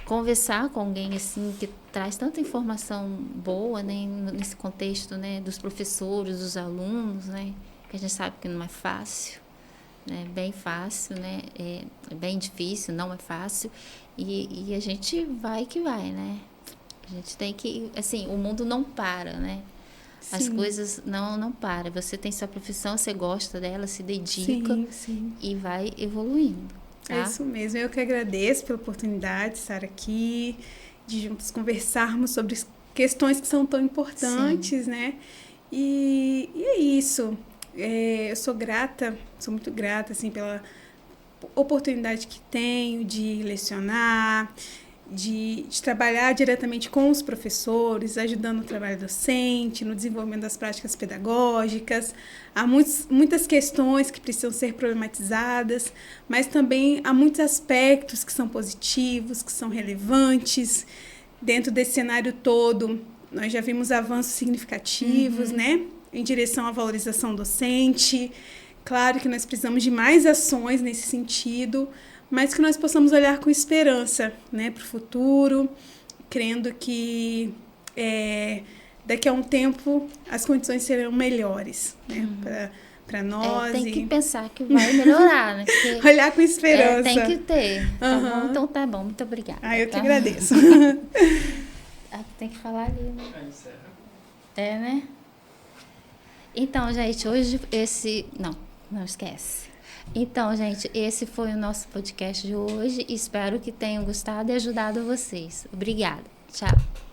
conversar com alguém assim que traz tanta informação boa, né, nesse contexto, né, dos professores, dos alunos, né, que a gente sabe que não é fácil, né, bem fácil, né, é bem difícil, não é fácil, e a gente vai que vai, né, a gente tem que, assim, o mundo não para, né, Sim. As coisas não param, você tem sua profissão, você gosta dela, se dedica e vai evoluindo. Tá? É isso mesmo, eu que agradeço pela oportunidade de estar aqui, de juntos conversarmos sobre questões que são tão importantes, né? E é isso. Eu sou muito grata, assim, pela oportunidade que tenho de lecionar, de trabalhar diretamente com os professores, ajudando no trabalho docente, no desenvolvimento das práticas pedagógicas. Há muitas questões que precisam ser problematizadas, mas também há muitos aspectos que são positivos, que são relevantes. Dentro desse cenário todo, nós já vimos avanços significativos, né, em direção à valorização docente. Claro que nós precisamos de mais ações nesse sentido, mas que nós possamos olhar com esperança, né, para o futuro, crendo que daqui a um tempo as condições serão melhores, né, para nós. Tem que pensar que vai melhorar, né? Porque olhar com esperança. Tem que ter. Tá bom? Então tá bom, muito obrigada. Eu que agradeço. Tem que falar ali, né? Né? Então, gente, hoje não esquece. Então, gente, esse foi o nosso podcast de hoje. Espero que tenham gostado e ajudado vocês. Obrigada. Tchau.